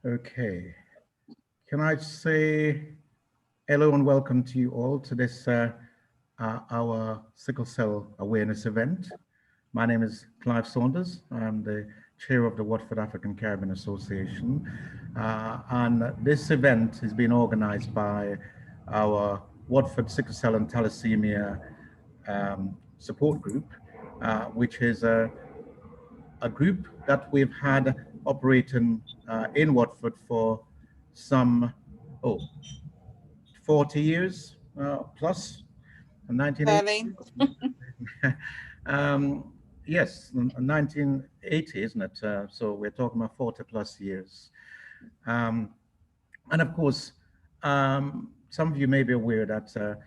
Okay. Can I say hello and welcome to you all to this our Sickle Cell Awareness event. My name is Clive Saunders. I'm the chair of the Watford African Caribbean Association. And this event has been organized by our Watford Sickle Cell and Thalassaemia support group, which is a group that we've had operating in Watford for some, oh, 40 years plus, 1980. Daly. um, yes, 1980, isn't it? So we're talking about 40 plus years. Um, and of course, some of you may be aware that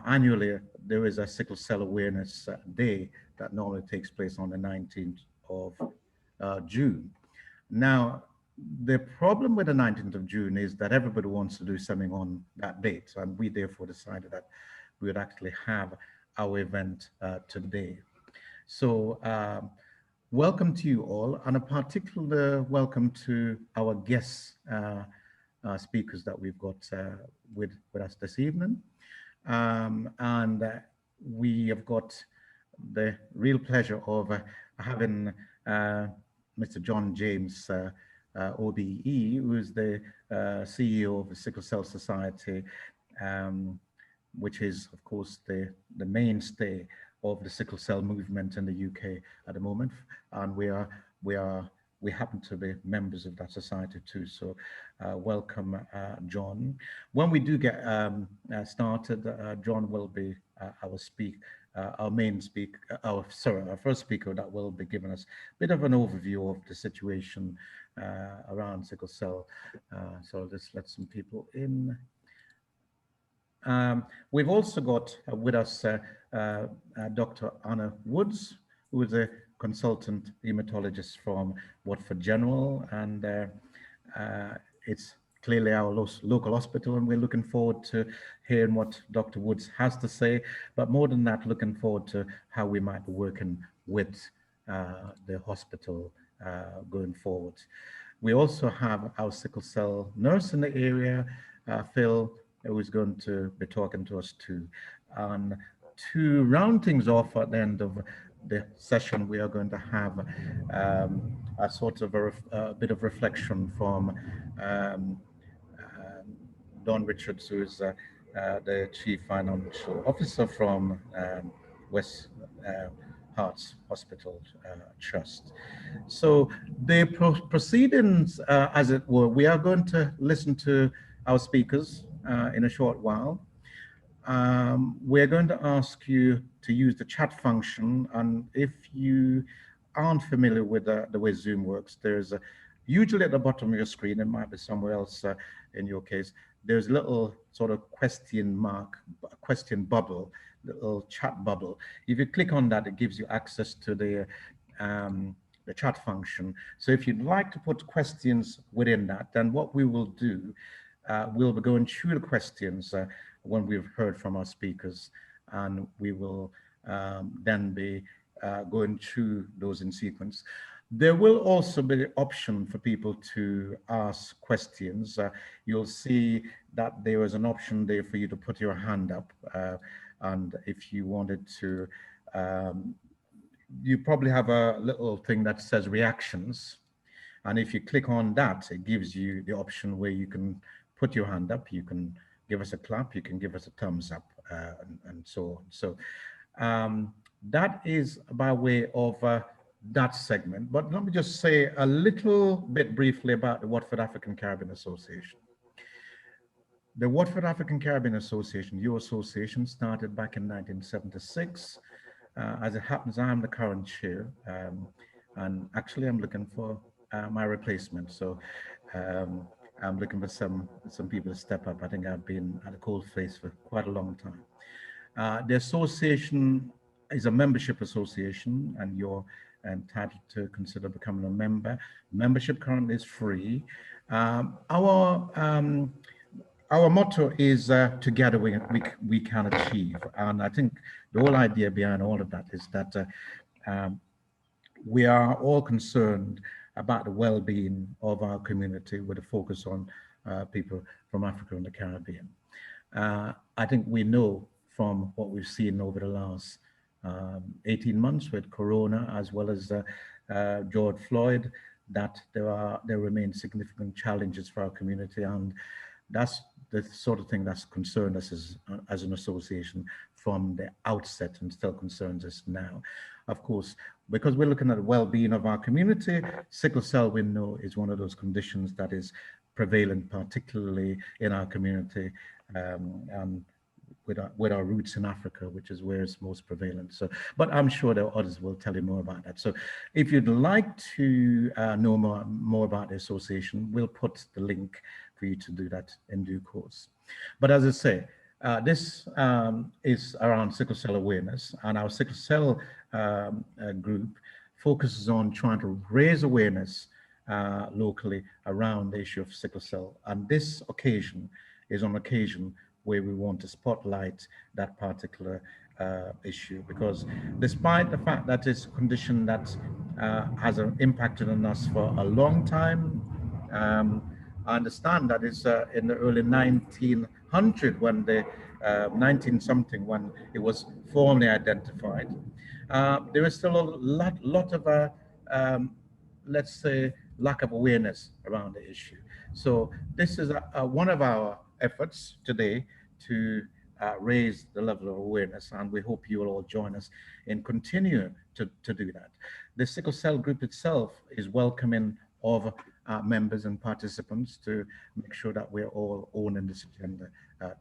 annually there is a Sickle Cell Awareness Day that normally takes place on the 19th of June. Now, the problem with the 19th of June is that everybody wants to do something on that date. And we therefore decided that we would actually have our event today. So welcome to you all, and a particular welcome to our guest speakers that we've got with us this evening. And we have got the real pleasure of having Mr. John James, OBE, who is the CEO of the Sickle Cell Society, um, which is, of course, the mainstay of the sickle cell movement in the UK at the moment. And we happen to be members of that society too. So welcome, John. When we do get started, John will be our main speaker, our first speaker that will be giving us a bit of an overview of the situation around sickle cell. So let's let some people in. We've also got with us Dr. Anna Woods, who is a consultant hematologist from Watford General, and it's clearly our local hospital, and we're looking forward to hearing what Dr. Woods has to say, but more than that, looking forward to how we might be working with the hospital going forward. We also have our sickle cell nurse in the area, Phil, who is going to be talking to us too. And to round things off at the end of the session, we are going to have a sort of a bit of reflection from Don Richards, who is the Chief Financial Officer from West Herts Hospital Trust. So the proceedings, as it were, we are going to listen to our speakers in a short while. We're going to ask you to use the chat function, and if you aren't familiar with the way Zoom works, there's usually at the bottom of your screen, it might be somewhere else in your case, there's a little sort of question bubble, little chat bubble. If you click on that, it gives you access to the chat function. So if you'd like to put questions within that, then what we will do, we'll be going through the questions when we've heard from our speakers, and we will then be going through those in sequence. There will also be the option for people to ask questions. You'll see that there is an option there for you to put your hand up. And if you wanted to, you probably have a little thing that says reactions. And if you click on that, it gives you the option where you can put your hand up, you can give us a clap, you can give us a thumbs up, and so on. So that is by way of that segment. But let me just say a little bit briefly about the Watford African Caribbean Association. The Watford African Caribbean Association, your association, started back in 1976. As it happens, I'm the current chair, and actually I'm looking for my replacement. So I'm looking for some people to step up. I think I've been at a cold face for quite a long time. The association is a membership association, and you're entitled to consider becoming a member. Membership currently is free. Our motto is together we can achieve. And I think the whole idea behind all of that is that we are all concerned about the well-being of our community with a focus on people from Africa and the Caribbean. I think we know from what we've seen over the last 18 months with Corona, as well as George Floyd, that there remain significant challenges for our community, and that's the sort of thing that's concerned us as an association from the outset and still concerns us now. Of course, because we're looking at the well-being of our community, sickle cell, we know, is one of those conditions that is prevalent, particularly in our community, and with our roots in Africa, which is where it's most prevalent. So, but I'm sure that others will tell you more about that. So if you'd like to know more about the association, we'll put the link for you to do that in due course. But as I say, this is around sickle cell awareness, and our sickle cell group focuses on trying to raise awareness locally around the issue of sickle cell. And this occasion is an occasion where we want to spotlight that particular issue, because despite the fact that it's a condition that has impacted on us for a long time, I understand that it's in the early 1900 when the 19 something when it was formally identified. There is still a lot of let's say lack of awareness around the issue. So this is one of our efforts today to raise the level of awareness, and we hope you will all join us in continuing to do that. The sickle cell group itself is welcoming of members and participants to make sure that we're all owning this agenda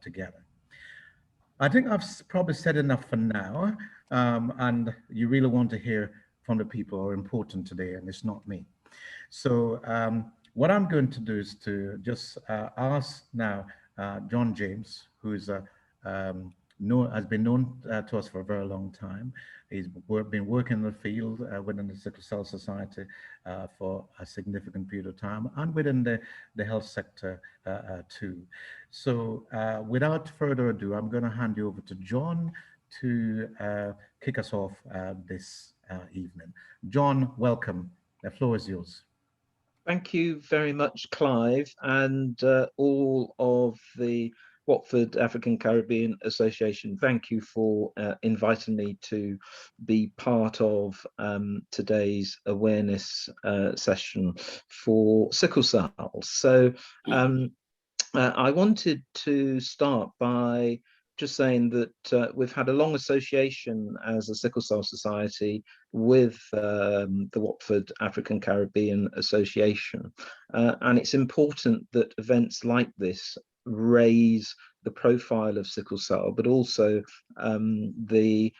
together. I think I've probably said enough for now, and you really want to hear from the people who are important today, and it's not me. So what I'm going to do is to just ask now John James, who is has been known to us for a very long time. He's been working in the field within the Sickle Cell Society for a significant period of time, and within the health sector too. So without further ado, I'm going to hand you over to John to kick us off this evening. John, welcome. The floor is yours. Thank you very much, Clive, and all of the Watford African Caribbean Association. Thank you for inviting me to be part of today's awareness session for sickle cell. So I wanted to start by just saying that we've had a long association as a Sickle Cell Society with the Watford African Caribbean Association. And it's important that events like this raise the profile of sickle cell, but also the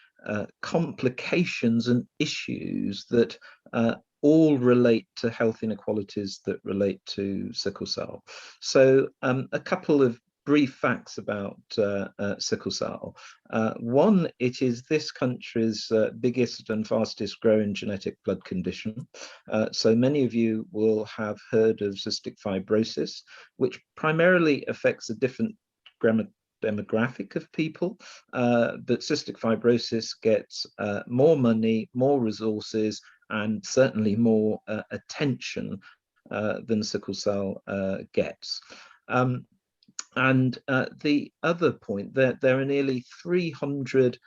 complications and issues that all relate to health inequalities that relate to sickle cell. So a couple of brief facts about sickle cell. One, it is this country's biggest and fastest growing genetic blood condition. So many of you will have heard of cystic fibrosis, which primarily affects a different demographic of people, but cystic fibrosis gets more money, more resources, and certainly more attention than sickle cell gets. And the other point, there are nearly 300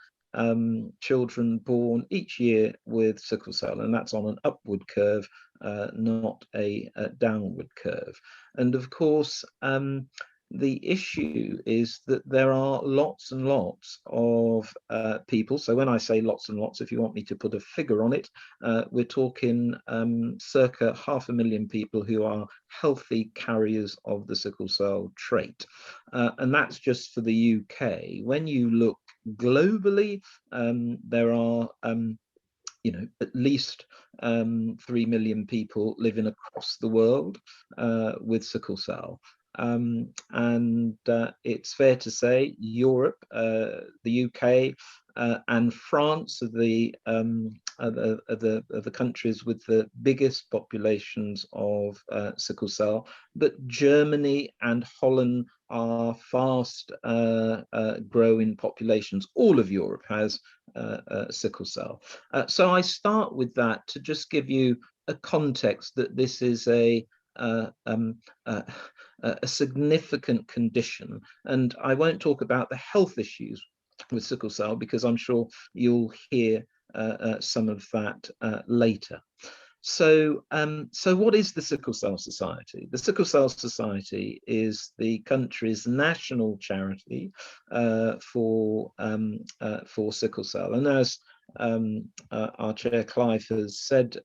children born each year with sickle cell, and that's on an upward curve, not a downward curve. And of course, the issue is that there are lots and lots of people. So when I say lots and lots, if you want me to put a figure on it, we're talking circa 500,000 people who are healthy carriers of the sickle cell trait. And that's just for the UK. When you look globally, there are at least 3 million people living across the world with sickle cell. And it's fair to say Europe, the UK, and France are the countries with the biggest populations of sickle cell, but Germany and Holland are fast growing populations. All of Europe has sickle cell. So I start with that to just give you a context that this is a significant condition, and I won't talk about the health issues with sickle cell because I'm sure you'll hear some of that later. So, so what is the Sickle Cell Society? The Sickle Cell Society is the country's national charity for sickle cell. And as our chair Clive has said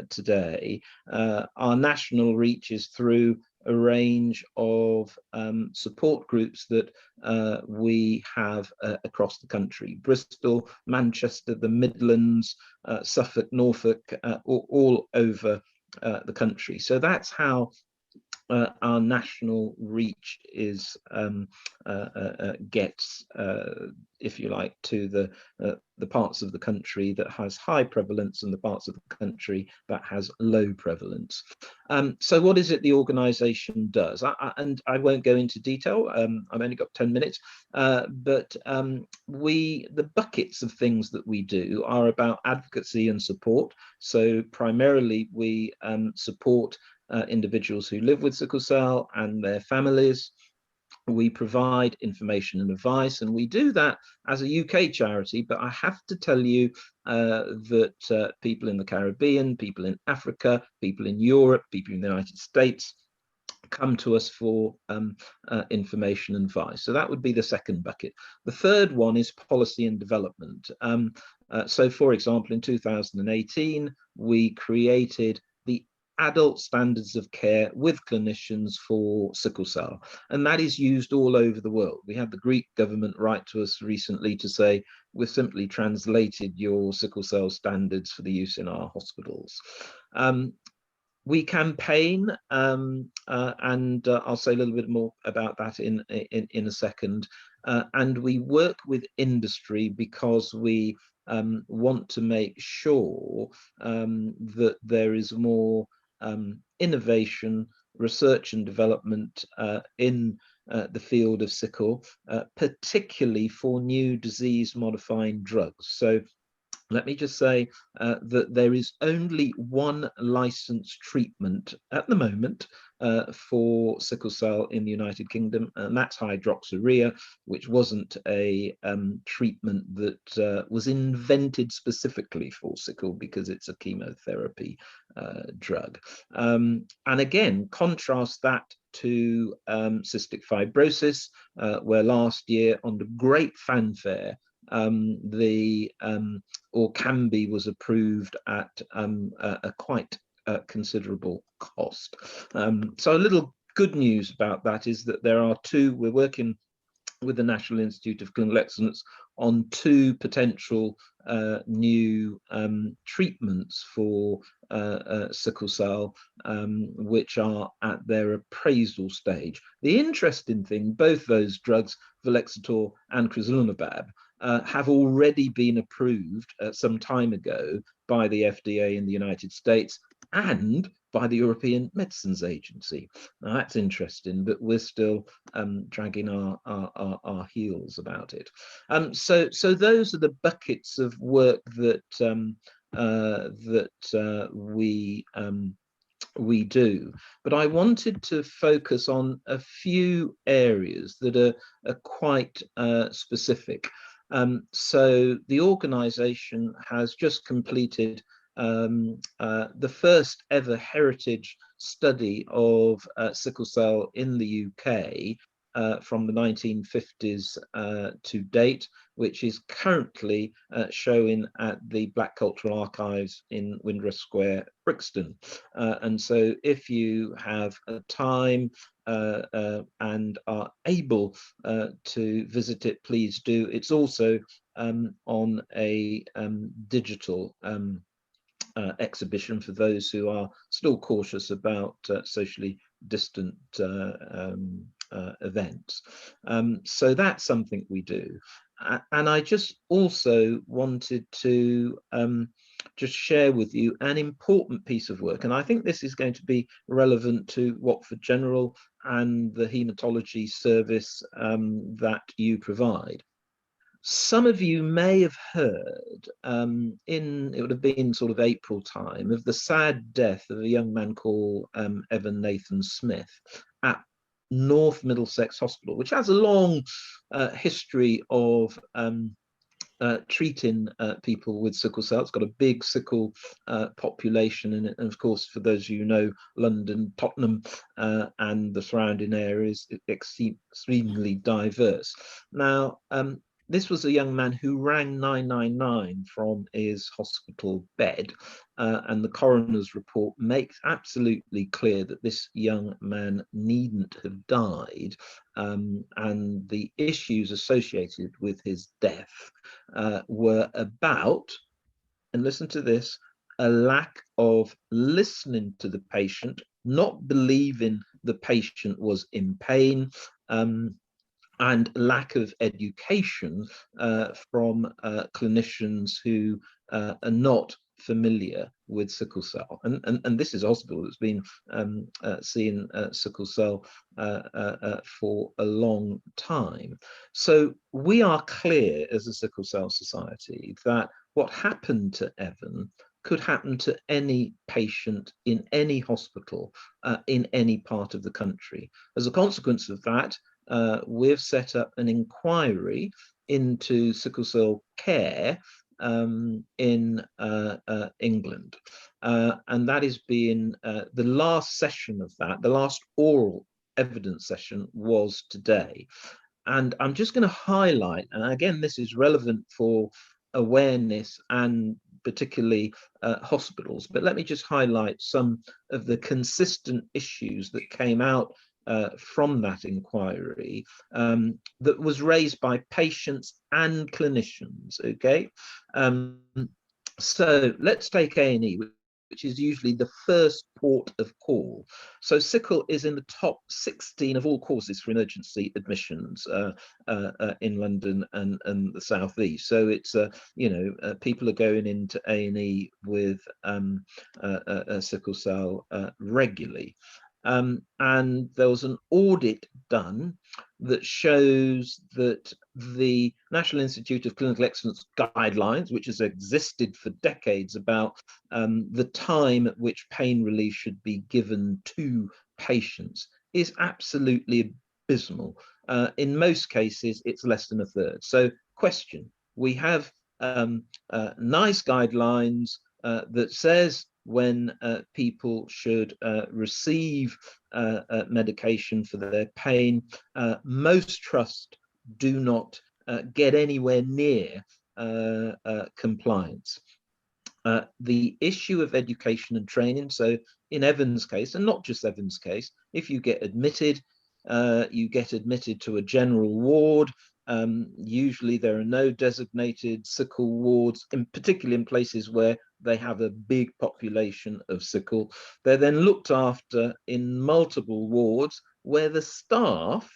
today, our national reach is through a range of support groups that we have across the country: Bristol, Manchester, the Midlands, Suffolk, Norfolk, all over the country. So that's how our national reach is gets, if you like, to the parts of the country that has high prevalence and the parts of the country that has low prevalence. So what is it the organisation does? And I won't go into detail. I've only got 10 minutes, but the buckets of things that we do are about advocacy and support. So primarily we support individuals who live with sickle cell and their families. We provide information and advice, and we do that as a UK charity, but I have to tell you that people in the Caribbean, people in Africa, people in Europe, people in the United States come to us for information and advice. So that would be the second bucket. The third one is policy and development. So for example, in 2018, we created the adult standards of care with clinicians for sickle cell, and that is used all over the world. We had the Greek government write to us recently to say, we've simply translated your sickle cell standards for the use in our hospitals. We campaign, and I'll say a little bit more about that in a second. And we work with industry because we want to make sure that there is more innovation, research and development in the field of sickle, particularly for new disease-modifying drugs. So let me just say that there is only one licensed treatment at the moment for sickle cell in the United Kingdom, and that's hydroxyurea, which wasn't a treatment that was invented specifically for sickle because it's a chemotherapy drug. And again, contrast that to cystic fibrosis, where last year, under great fanfare, the Orkambi was approved at a quite considerable cost. So a little good news about that is that there are we're working with the National Institute of Clinical Excellence on 2 potential new treatments for sickle cell, which are at their appraisal stage. The interesting thing, both those drugs, Velexator and crizanlizumab, have already been approved some time ago by the FDA in the United States and by the European Medicines Agency. Now that's interesting, but we're still dragging our heels about it. So those are the buckets of work that we do, but I wanted to focus on a few areas that are quite specific. So the organization has just completed the first ever heritage study of sickle cell in the UK from the 1950s to date, which is currently showing at the Black Cultural Archives in Windrush Square, Brixton. And so if you have time and are able to visit it, please do. It's also on a digital exhibition for those who are still cautious about socially distant events. So that's something we do. And I just also wanted to just share with you an important piece of work. And I think this is going to be relevant to Watford General and the haematology service that you provide. Some of you may have heard it would have been sort of April time, of the sad death of a young man called Evan Nathan Smith at North Middlesex Hospital, which has a long history of treating people with sickle cell. It's got a big sickle population in it, and of course, for those of you who know London, Tottenham, and the surrounding areas, extremely diverse. Now, this was a young man who rang 999 from his hospital bed, and the coroner's report makes absolutely clear that this young man needn't have died, and the issues associated with his death were about, and listen to this, a lack of listening to the patient, not believing the patient was in pain, and lack of education from clinicians who are not familiar with sickle cell. And this is a hospital that's been seeing sickle cell for a long time. So we are clear as a Sickle Cell Society that what happened to Evan could happen to any patient in any hospital in any part of the country. As a consequence of that, we've set up an inquiry into sickle cell care in England. And that is being, the last session of that, the last oral evidence session was today. And I'm just going to highlight, and again, this is relevant for awareness and particularly hospitals, but let me just highlight some of the consistent issues that came out from that inquiry that was raised by patients and clinicians. Okay, so let's take A&E, which is usually the first port of call. So sickle is in the top 16 of all causes for emergency admissions in London and the South East. So it's, people are going into A&E with sickle cell regularly. And there was an audit done that shows that the National Institute of Clinical Excellence guidelines, which has existed for decades about the time at which pain relief should be given to patients, is absolutely abysmal. In most cases, it's less than a third. So, question, we have nice guidelines that says when people should receive medication for their pain. Most trusts do not get anywhere near compliance. The issue of education and training, so in Evan's case, and not just Evan's case, if you get admitted to a general ward. Usually there are no designated sickle wards, particularly in places where they have a big population of sickle. They're then looked after in multiple wards where the staff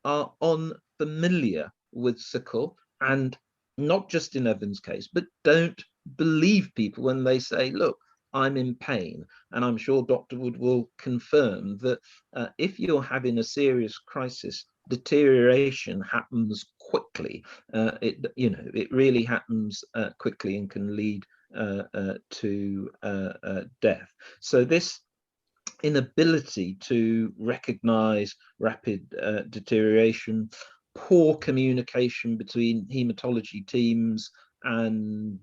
are unfamiliar with sickle, and not just in Evan's case, but don't believe people when they say, look, I'm in pain. And I'm sure Dr. Wood will confirm that if you're having a serious crisis, deterioration happens quickly. It really happens quickly and can lead to death. So this inability to recognize rapid deterioration, poor communication between haematology teams and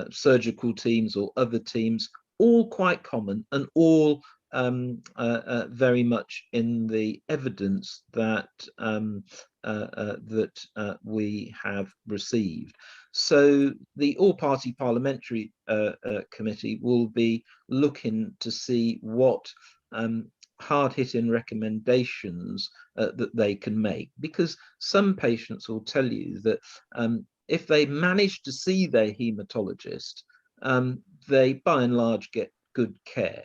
surgical teams or other teams, all quite common and all very much in the evidence that we have received. So the all-party parliamentary committee will be looking to see what hard-hitting recommendations that they can make, because some patients will tell you that if they manage to see their haematologist, they by and large get good care.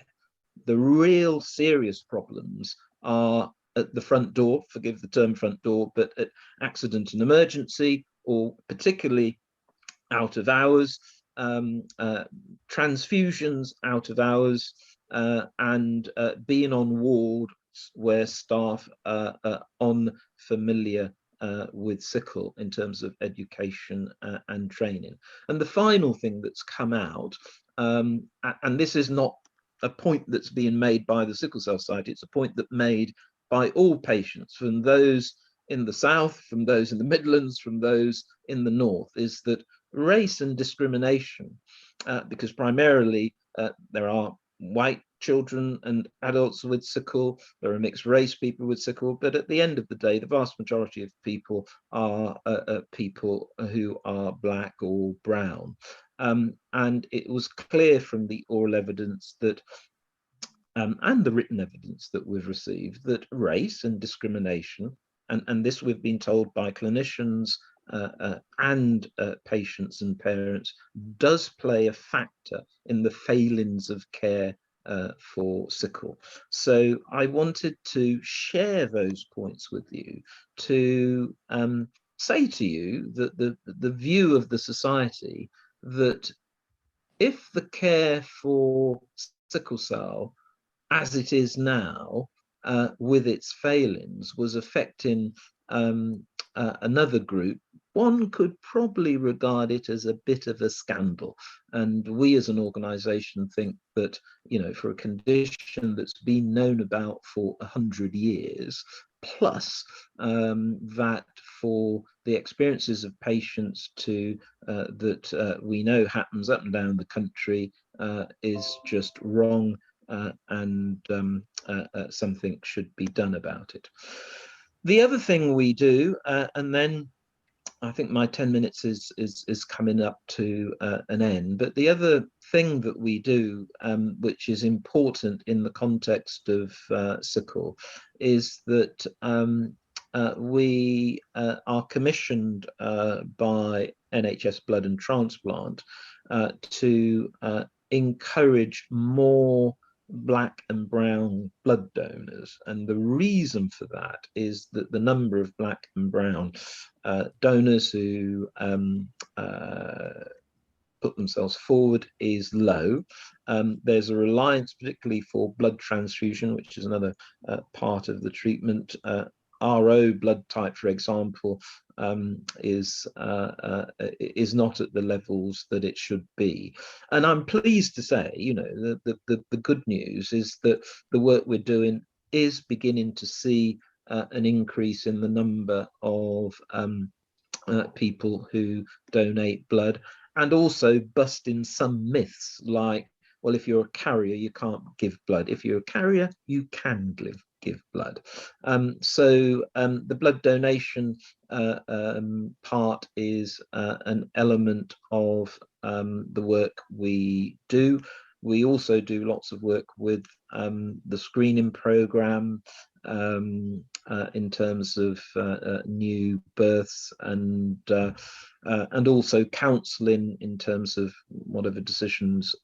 The real serious problems are at the front door, forgive the term front door, but at accident and emergency, or particularly out of hours, transfusions out of hours, and being on wards where staff are unfamiliar with sickle in terms of education and training. And the final thing that's come out, and this is not a point that's being made by the Sickle Cell Society, it's a point that's made by all patients, from those in the south, from those in the Midlands, from those in the north, is that race and discrimination, because primarily there are white children and adults with sickle, there are mixed race people with sickle, but at the end of the day, the vast majority of people are people who are black or brown. And it was clear from the oral evidence that and the written evidence that we've received, that race and discrimination, and this we've been told by clinicians and patients and parents, does play a factor in the failings of care for sickle. So I wanted to share those points with you, to say to you that the view of the society, that if the care for sickle cell as it is now, with its failings, was affecting another group, one could probably regard it as a bit of a scandal. And we as an organization think that, you know, for a condition that's been known about for 100 years, plus that for the experiences of patients that we know happens up and down the country, is just wrong, and something should be done about it. The other thing we do, and then I think my 10 minutes is coming up to an end, but the other thing that we do, which is important in the context of sickle, is that we are commissioned by NHS Blood and Transplant to encourage more black and brown blood donors. And the reason for that is that the number of black and brown donors who put themselves forward is low. There's a reliance, particularly for blood transfusion, which is another part of the treatment. RO blood type, for example, is not at the levels that it should be. And I'm pleased to say, you know, the good news is that the work we're doing is beginning to see an increase in the number of people who donate blood, and also busting some myths like, well, if you're a carrier, you can't give blood. If you're a carrier, you can give blood. So the blood donation part is an element of the work we do. We also do lots of work with the screening program in terms of new births, and also counselling in terms of whatever decisions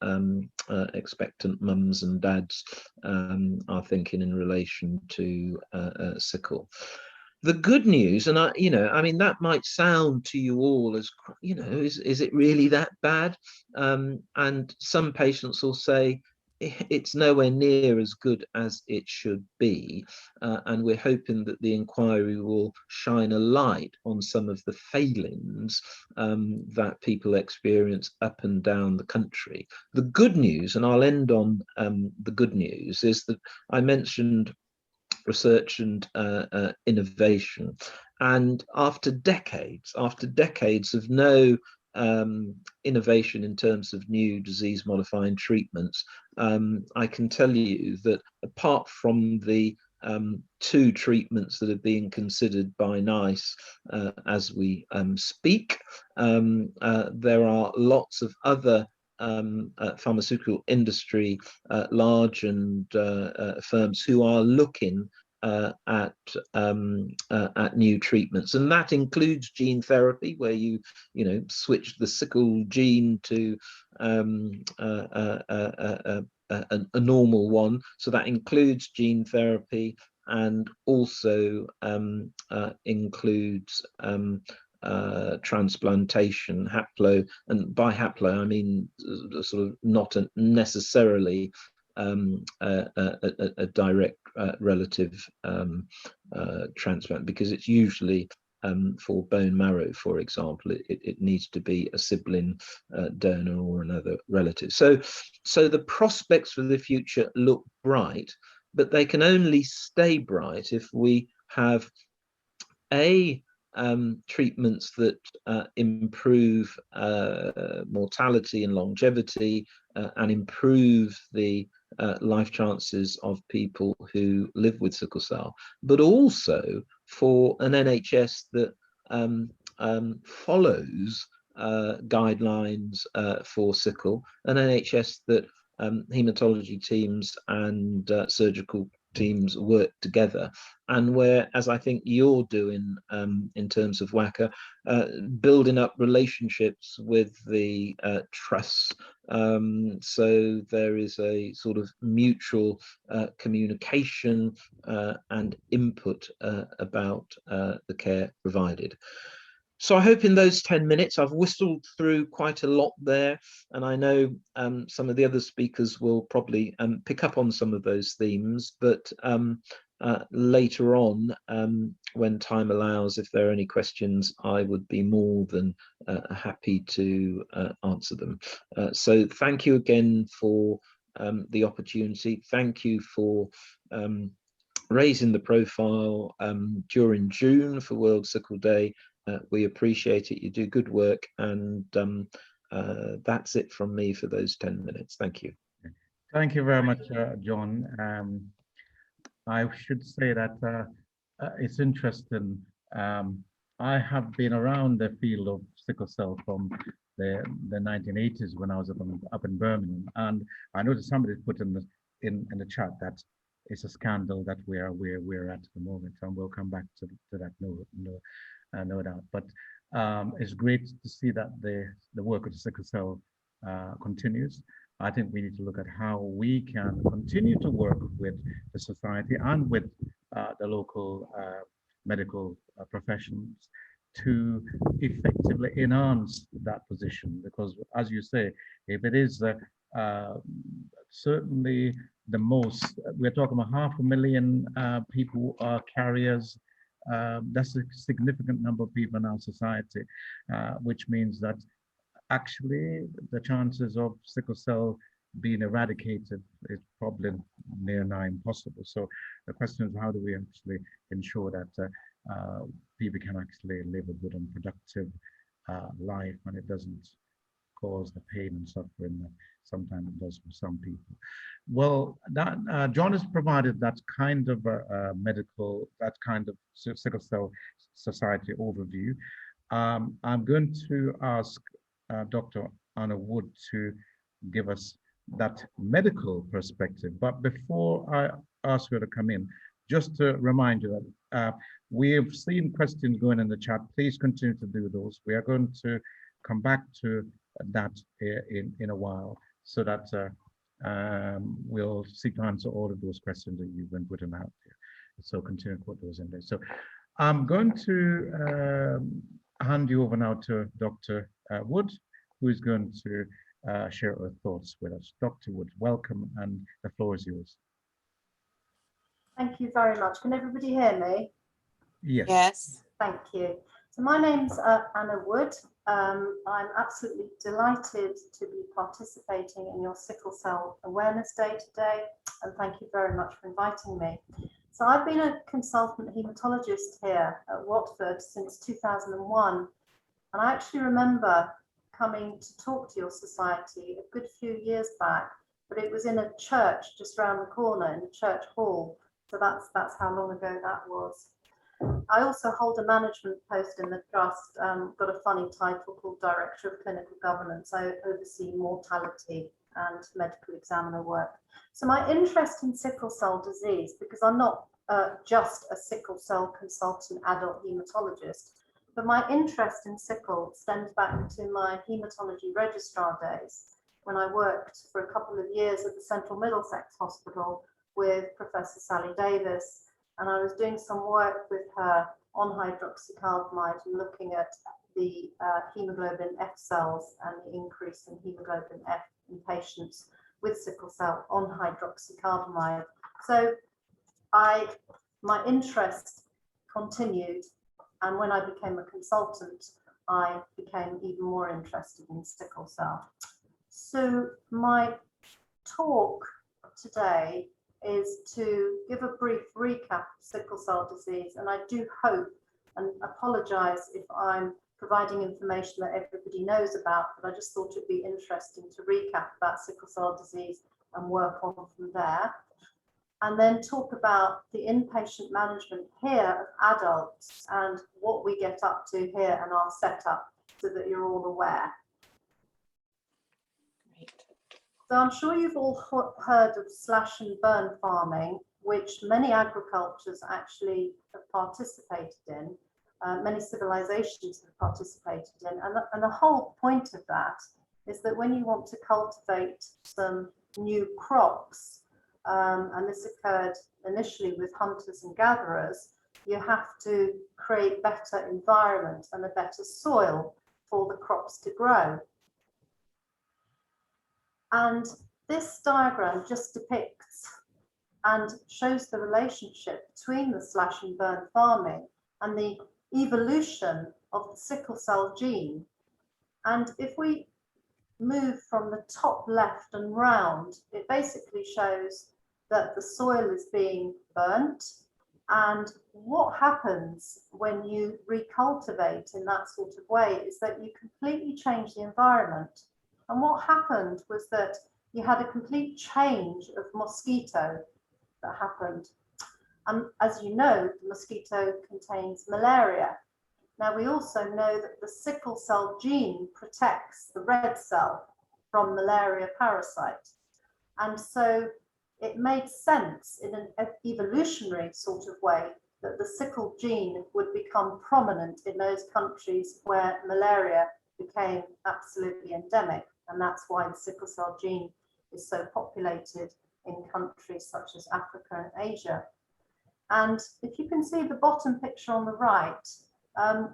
expectant mums and dads are thinking in relation to sickle. The good news, and I mean, that might sound to you all as, you know, is it really that bad? And some patients will say it's nowhere near as good as it should be, and we're hoping that the inquiry will shine a light on some of the failings that people experience up and down the country. The good news, and I'll end on the good news, is that I mentioned research and innovation, and after decades of no innovation in terms of new disease modifying treatments, I can tell you that apart from the 2 treatments that are being considered by NICE as we speak, there are lots of other pharmaceutical industry, large and firms who are looking at new treatments, and that includes gene therapy, where you switch the sickle gene to a normal one. So that includes gene therapy, and also includes transplantation, haplo, and by haplo I mean sort of not necessarily a direct relative transplant, because it's usually for bone marrow, for example. It needs to be a sibling donor or another relative. So the prospects for the future look bright, but they can only stay bright if we have treatments that improve mortality and longevity and improve the life chances of people who live with sickle cell, but also for an NHS that follows guidelines for sickle, an NHS that haematology teams and surgical teams work together, and where, as I think you're doing in terms of WACA, building up relationships with the trusts, so there is a sort of mutual communication and input about the care provided. So I hope in those 10 minutes I've whistled through quite a lot there, and I know some of the other speakers will probably pick up on some of those themes, but later on, when time allows, if there are any questions, I would be more than happy to answer them. So thank you again for the opportunity. Thank you for raising the profile during June for World Sickle Day. We appreciate it. You do good work, and that's it from me for those 10 minutes. Thank you. Thank you very much, John. I should say that it's interesting. I have been around the field of sickle cell from the 1980s when I was up in Birmingham, and I noticed somebody put in the chat that it's a scandal that we're at the moment, and we'll come back to that no doubt. But it's great to see that the work of the sickle cell continues. I think we need to look at how we can continue to work with the society and with the local medical professions to effectively enhance that position. Because, as you say, if it is certainly the most, we're talking about 500,000 people who are carriers. That's a significant number of people in our society, which means that actually the chances of sickle cell being eradicated is probably near nigh impossible. So the question is, how do we actually ensure that people can actually live a good and productive life, and it doesn't cause the pain and suffering that sometimes it does for some people. Well, that John has provided that kind of that kind of sickle cell society overview. I'm going to ask Dr. Anna Wood to give us that medical perspective. But before I ask her to come in, just to remind you that we have seen questions going in the chat. Please continue to do those. We are going to come back to that in a while, so that we'll seek to answer all of those questions that you've been putting out there. So continue to put those in there. So I'm going to hand you over now to Dr. Wood, who is going to share her thoughts with us. Dr. Wood, welcome, and the floor is yours. Thank you very much. Can everybody hear me? Yes. Yes. Thank you. So my name's Anna Wood. I'm absolutely delighted to be participating in your Sickle Cell Awareness Day today, and thank you very much for inviting me. So I've been a consultant haematologist here at Watford since 2001, and I actually remember coming to talk to your society a good few years back, but it was in a church just around the corner in the church hall. So that's how long ago that was. I also hold a management post in the trust, got a funny title called Director of Clinical Governance. I oversee mortality and medical examiner work. So my interest in sickle cell disease, because I'm not just a sickle cell consultant adult haematologist, but my interest in sickle stems back to my haematology registrar days, when I worked for a couple of years at the Central Middlesex Hospital with Professor Sally Davis. And I was doing some work with her on hydroxycarbamide and looking at the hemoglobin F cells and the increase in hemoglobin F in patients with sickle cell on hydroxycarbamide. So my interest continued, And when I became a consultant, I became even more interested in sickle cell. So my talk today is to give a brief recap of sickle cell disease, and I do hope and apologize if I'm providing information that everybody knows about, but I just thought it'd be interesting to recap about sickle cell disease and work on from there. And then talk about the inpatient management here of adults and what we get up to here and our setup, so that you're all aware. Great. So I'm sure you've all heard of slash and burn farming, which many agricultures actually have participated in. Many civilizations have participated in, and the whole point of that is that when you want to cultivate some new crops, and this occurred initially with hunters and gatherers, you have to create better environment and a better soil for the crops to grow. And this diagram just depicts and shows the relationship between the slash and burn farming and the evolution of the sickle cell gene. And if we move from the top left and round, it basically shows that the soil is being burnt, and what happens when you recultivate in that sort of way is that you completely change the environment. And what happened was that you had a complete change of mosquito that happened. And as you know, the mosquito contains malaria. Now, we also know that the sickle cell gene protects the red cell from malaria parasite. And so it made sense in an evolutionary sort of way that the sickle gene would become prominent in those countries where malaria became absolutely endemic. And that's why the sickle cell gene is so populated in countries such as Africa and Asia. And if you can see the bottom picture on the right,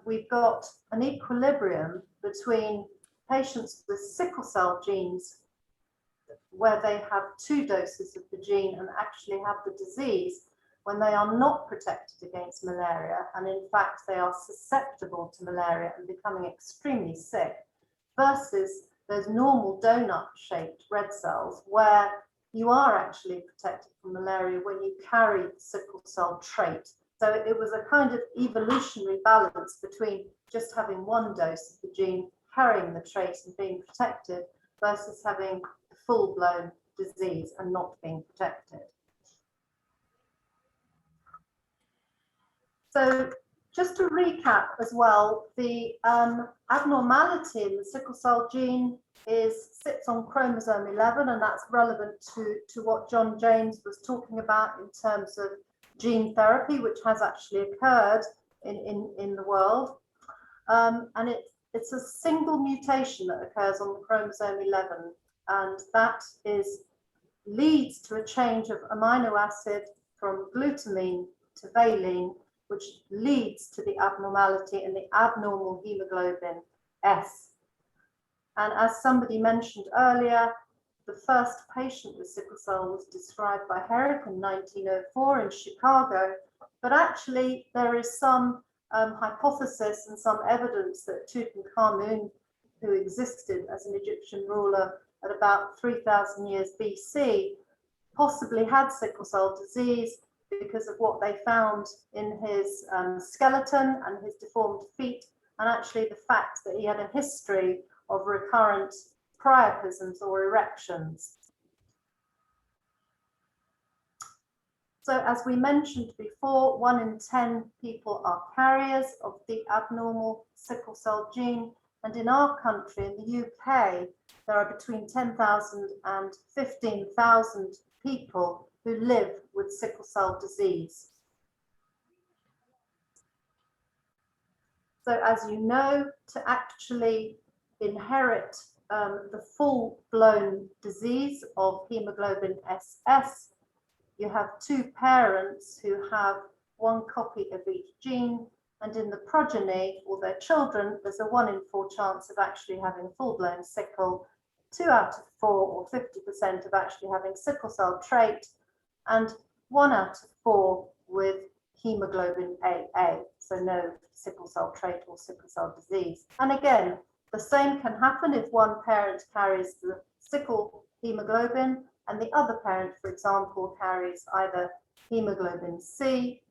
we've got an equilibrium between patients with sickle cell genes where they have 2 doses of the gene and actually have the disease when they are not protected against malaria, and in fact they are susceptible to malaria and becoming extremely sick, versus those normal donut-shaped red cells where you are actually protected from malaria when you carry the sickle cell trait. So it was a kind of evolutionary balance between just having 1 dose of the gene, carrying the trait and being protected, versus having full-blown disease and not being protected. So just to recap as well, the abnormality in the sickle cell gene sits on chromosome 11, and that's relevant to what John James was talking about in terms of gene therapy, which has actually occurred in the world. And it's a single mutation that occurs on the chromosome 11, and that leads to a change of amino acid from glutamine to valine, which leads to the abnormality in the abnormal hemoglobin S. And as somebody mentioned earlier, the first patient with sickle cell was described by Herrick in 1904 in Chicago, but actually there is some hypothesis and some evidence that Tutankhamun, who existed as an Egyptian ruler at about 3,000 years BC, possibly had sickle cell disease because of what they found in his skeleton and his deformed feet, and actually the fact that he had a history of recurrent priapisms or erections. So as we mentioned before, 1 in 10 people are carriers of the abnormal sickle cell gene, and in our country, in the UK, there are between 10,000 and 15,000 people who live with sickle cell disease. So as you know, to actually inherit the full-blown disease of hemoglobin SS, you have 2 parents who have 1 copy of each gene, and in the progeny or their children, there's a 1 in 4 chance of actually having full-blown sickle, 2 out of 4 or 50% of actually having sickle cell trait, and 1 out of 4 with hemoglobin AA, so no sickle cell trait or sickle cell disease. And again, the same can happen if one parent carries the sickle hemoglobin and the other parent, for example, carries either hemoglobin C,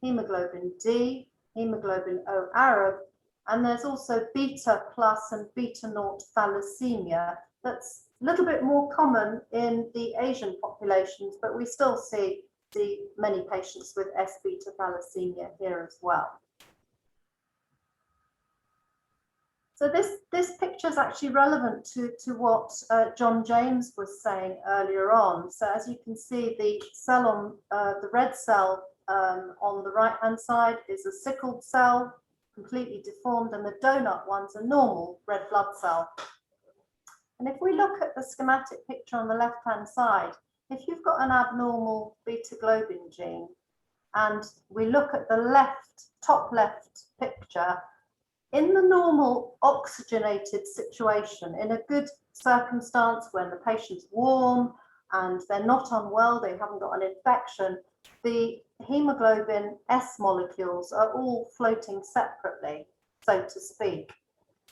hemoglobin D, hemoglobin O Arab, and there's also beta plus and beta naught thalassaemia that's a little bit more common in the Asian populations, but we still see many patients with S beta thalassaemia here as well. So this picture is actually relevant to what John James was saying earlier on. So as you can see, the cell on the red cell on the right hand side is a sickled cell, completely deformed, and the donut one's a normal red blood cell. And if we look at the schematic picture on the left hand side, if you've got an abnormal beta globin gene, and we look at the top left picture, in the normal oxygenated situation, in a good circumstance when the patient's warm and they're not unwell, they haven't got an infection, the hemoglobin S molecules are all floating separately, so to speak.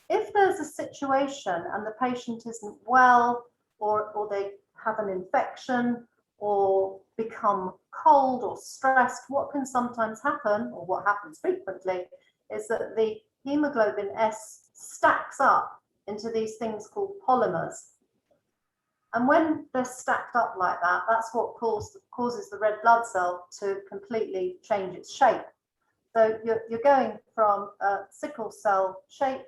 If there's a situation and the patient isn't well, or they have an infection or become cold or stressed, what can sometimes happen, or what happens frequently, is that the hemoglobin S stacks up into these things called polymers. And when they're stacked up like that, that's what causes the red blood cell to completely change its shape. So you're going from a sickle cell shape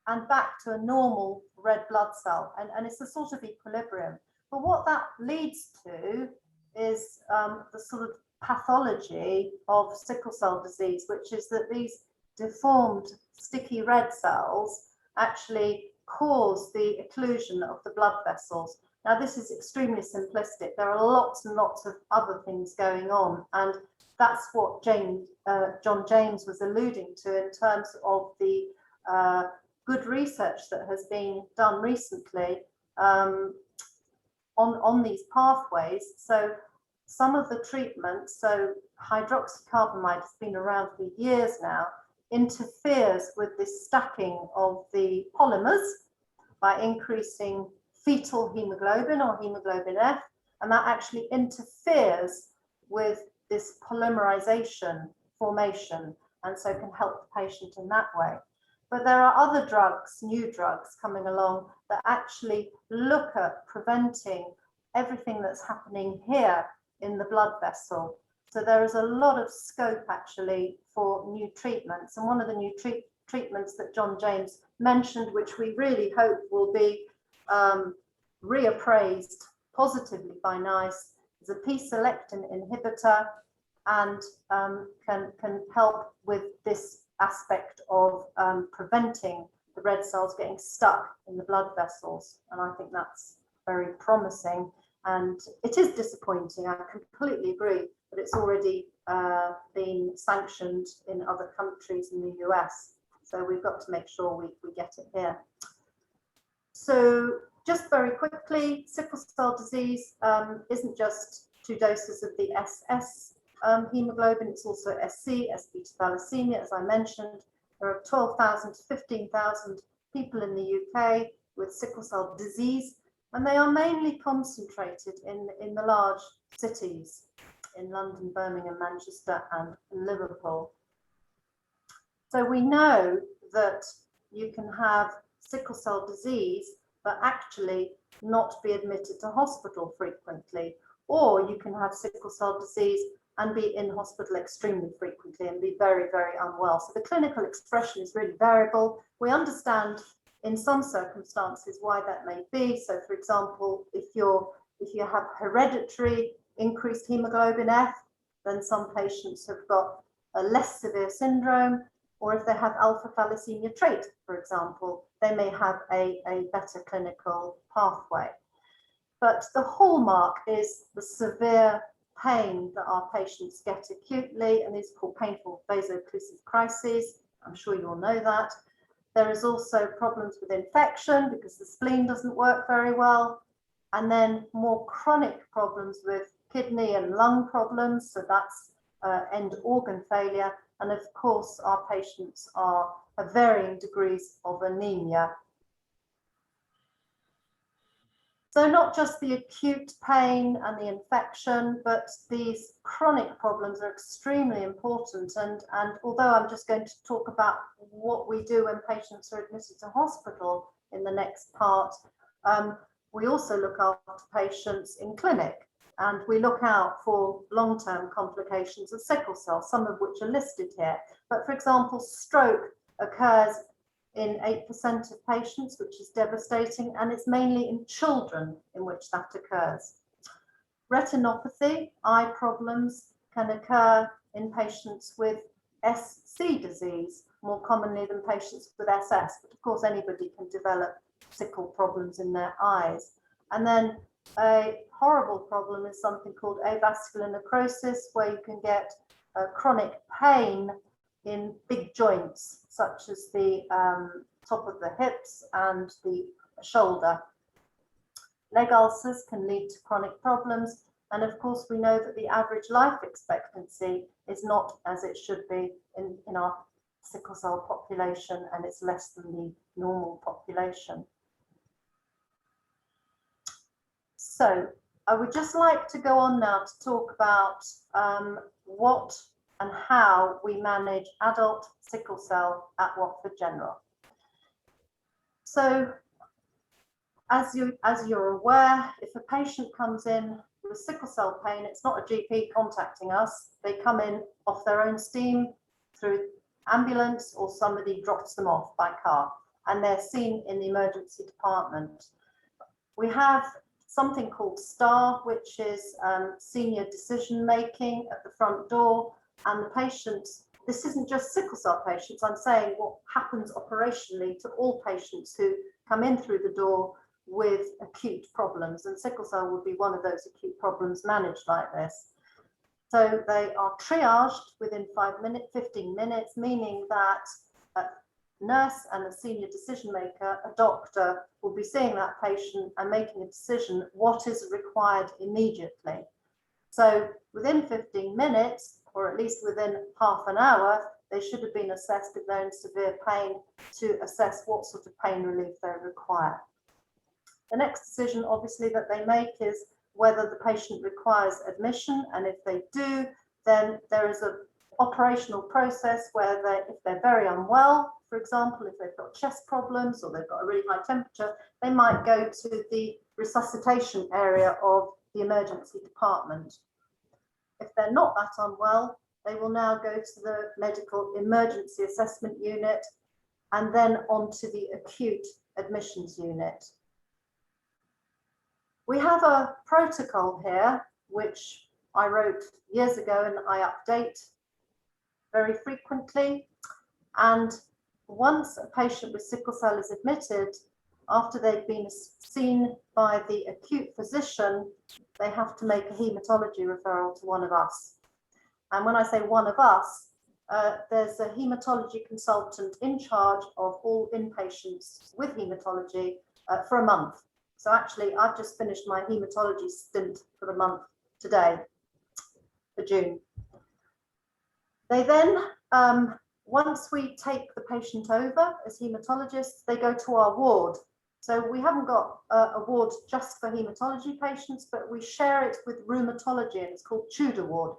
and back to a normal red blood cell. And it's a sort of equilibrium. But what that leads to is the sort of pathology of sickle cell disease, which is that these deformed sticky red cells actually cause the occlusion of the blood vessels. Now, this is extremely simplistic. There are lots and lots of other things going on, and that's what John James was alluding to in terms of the good research that has been done recently on these pathways. So some of the treatments, so hydroxycarbamide has been around for years now, interferes with the stacking of the polymers by increasing fetal hemoglobin or hemoglobin F, and that actually interferes with this polymerization formation, and so can help the patient in that way. But there are other drugs, new drugs coming along that actually look at preventing everything that's happening here in the blood vessel. So there is a lot of scope actually for new treatments. And one of the new treatments that John James mentioned, which we really hope will be reappraised positively by NICE, is a P-selectin inhibitor, and can help with this aspect of preventing the red cells getting stuck in the blood vessels. And I think that's very promising. And it is disappointing, I completely agree, but it's already been sanctioned in other countries in the US. So we've got to make sure we get it here. So just very quickly, sickle cell disease isn't just 2 doses of the SS hemoglobin, it's also SC, S beta thalassaemia, as I mentioned. There are 12,000 to 15,000 people in the UK with sickle cell disease, and they are mainly concentrated in the large cities, in London, Birmingham, Manchester, and Liverpool. So we know that you can have sickle cell disease, but actually not be admitted to hospital frequently, or you can have sickle cell disease and be in hospital extremely frequently and be very, very unwell. So the clinical expression is really variable. We understand in some circumstances why that may be. So for example, if you have hereditary increased hemoglobin F, then some patients have got a less severe syndrome, or if they have alpha thalassemia trait, for example, they may have a better clinical pathway. But the hallmark is the severe pain that our patients get acutely, and these are called painful vaso-occlusive crises. I'm sure you all know that. There is also problems with infection because the spleen doesn't work very well, and then more chronic problems with kidney and lung problems. So that's end organ failure. And of course, our patients are of varying degrees of anemia. So not just the acute pain and the infection, but these chronic problems are extremely important. And although I'm just going to talk about what we do when patients are admitted to hospital in the next part, we also look after patients in clinic, and we look out for long-term complications of sickle cell, some of which are listed here. But for example, stroke occurs in 8% of patients, which is devastating, and it's mainly in children in which that occurs. Retinopathy, eye problems, can occur in patients with SC disease, more commonly than patients with SS, but of course anybody can develop sickle problems in their eyes. And then a horrible problem is something called avascular necrosis, where you can get chronic pain in big joints, such as the top of the hips and the shoulder. Leg ulcers can lead to chronic problems. And of course, we know that the average life expectancy is not as it should be in our sickle cell population, and it's less than the normal population. So I would just like to go on now to talk about what and how we manage adult sickle cell at Watford General. So as you're aware, if a patient comes in with sickle cell pain, it's not a GP contacting us. They come in off their own steam through ambulance, or somebody drops them off by car, and they're seen in the emergency department. We have something called STAR, which is senior decision making at the front door, and the patients, this isn't just sickle cell patients, I'm saying what happens operationally to all patients who come in through the door with acute problems, and sickle cell would be one of those acute problems managed like this. So they are triaged within 15 minutes, meaning that a nurse and a senior decision maker, a doctor, will be seeing that patient and making a decision what is required immediately. So within 15 minutes, or at least within half an hour, they should have been assessed if they're in severe pain, to assess what sort of pain relief they require. The next decision, obviously, that they make is whether the patient requires admission, and if they do, then there is an operational process where if they're very unwell, for example, if they've got chest problems or they've got a really high temperature, they might go to the resuscitation area of the emergency department. If they're not that unwell, they will now go to the medical emergency assessment unit and then on to the acute admissions unit. We have a protocol here, which I wrote years ago and I update very frequently. And once a patient with sickle cell is admitted, after they've been seen by the acute physician, they have to make a haematology referral to one of us. And when I say one of us, there's a haematology consultant in charge of all inpatients with haematology for a month. So actually, I've just finished my haematology stint for the month today, for June. They then, once we take the patient over as haematologists, they go to our ward. So we haven't got a ward just for haematology patients, but we share it with rheumatology, and it's called Tudor ward.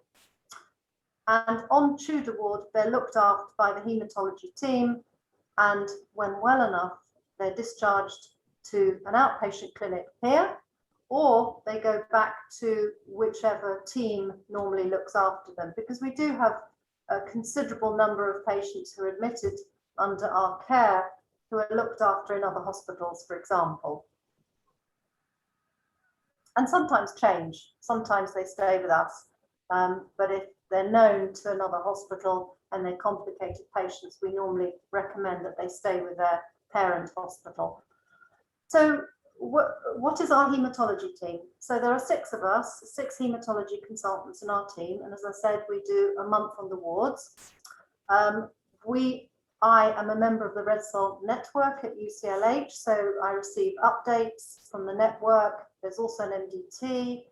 And on Tudor ward, they're looked after by the haematology team, and when well enough, they're discharged to an outpatient clinic here, or they go back to whichever team normally looks after them, because we do have a considerable number of patients who are admitted under our care who are looked after in other hospitals, for example. And sometimes change, sometimes they stay with us, but if they're known to another hospital and they're complicated patients, we normally recommend that they stay with their parent hospital. So what is our haematology team? So there are 6 of us, 6 haematology consultants in our team. And as I said, we do a month on the wards. I am a member of the Red Cell network at UCLH, so I receive updates from the network. There's also an MDT,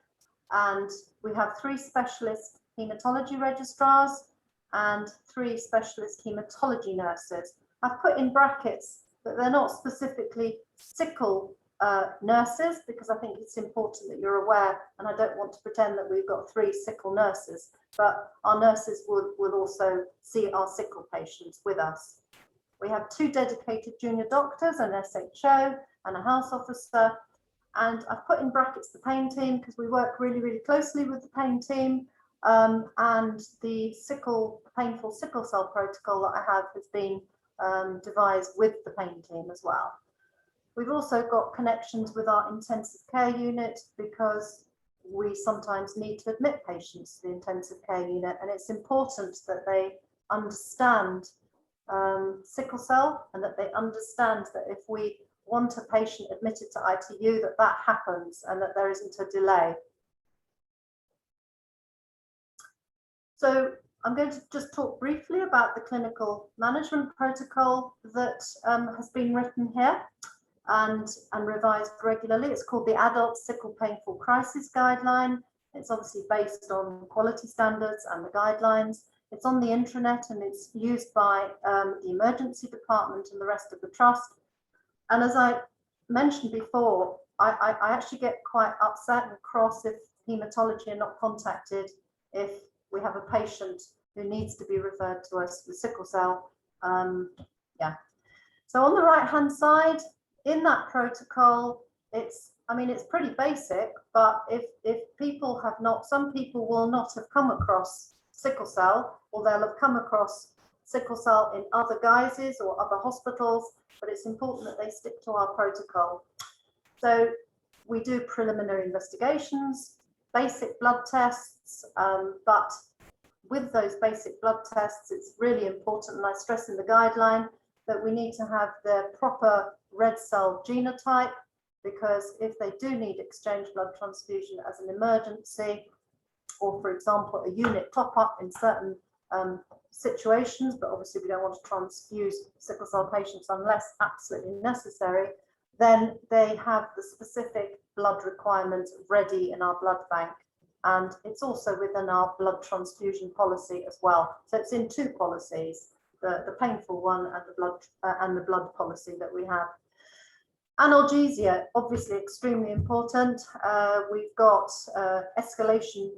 and we have 3 specialist haematology registrars, and 3 specialist haematology nurses. I've put in brackets that they're not specifically sickle nurses, because I think it's important that you're aware, and I don't want to pretend that we've got 3 sickle nurses, but our nurses will also see our sickle patients with us. We have 2 dedicated junior doctors, an SHO and a house officer, and I've put in brackets the pain team because we work really, really closely with the pain team, and the painful sickle cell protocol that I have has been devised with the pain team as well. We've also got connections with our intensive care unit because we sometimes need to admit patients to the intensive care unit, and it's important that they understand sickle cell, and that they understand that if we want a patient admitted to ITU, that happens and that there isn't a delay. So I'm going to just talk briefly about the clinical management protocol that has been written here and revised regularly. It's called the Adult Sickle Painful Crisis Guideline. It's obviously based on quality standards and the guidelines. It's on the intranet and it's used by the emergency department and the rest of the trust. And as I mentioned before, I actually get quite upset and cross if haematology are not contacted if we have a patient who needs to be referred to us with sickle cell. Yeah. So on the right-hand side, in that protocol, it's pretty basic, but if people have not, some people will not have come across sickle cell, or they'll have come across sickle cell in other guises or other hospitals, but it's important that they stick to our protocol. So we do preliminary investigations, basic blood tests, but with those basic blood tests, it's really important, and I stress in the guideline, that we need to have the proper red cell genotype, because if they do need exchange blood transfusion as an emergency, or for example, a unit top up in certain situations, but obviously we don't want to transfuse sickle cell patients unless absolutely necessary, then they have the specific blood requirements ready in our blood bank. And it's also within our blood transfusion policy as well. So it's in 2 policies, the painful one and the blood policy that we have. Analgesia, obviously extremely important. We've got escalation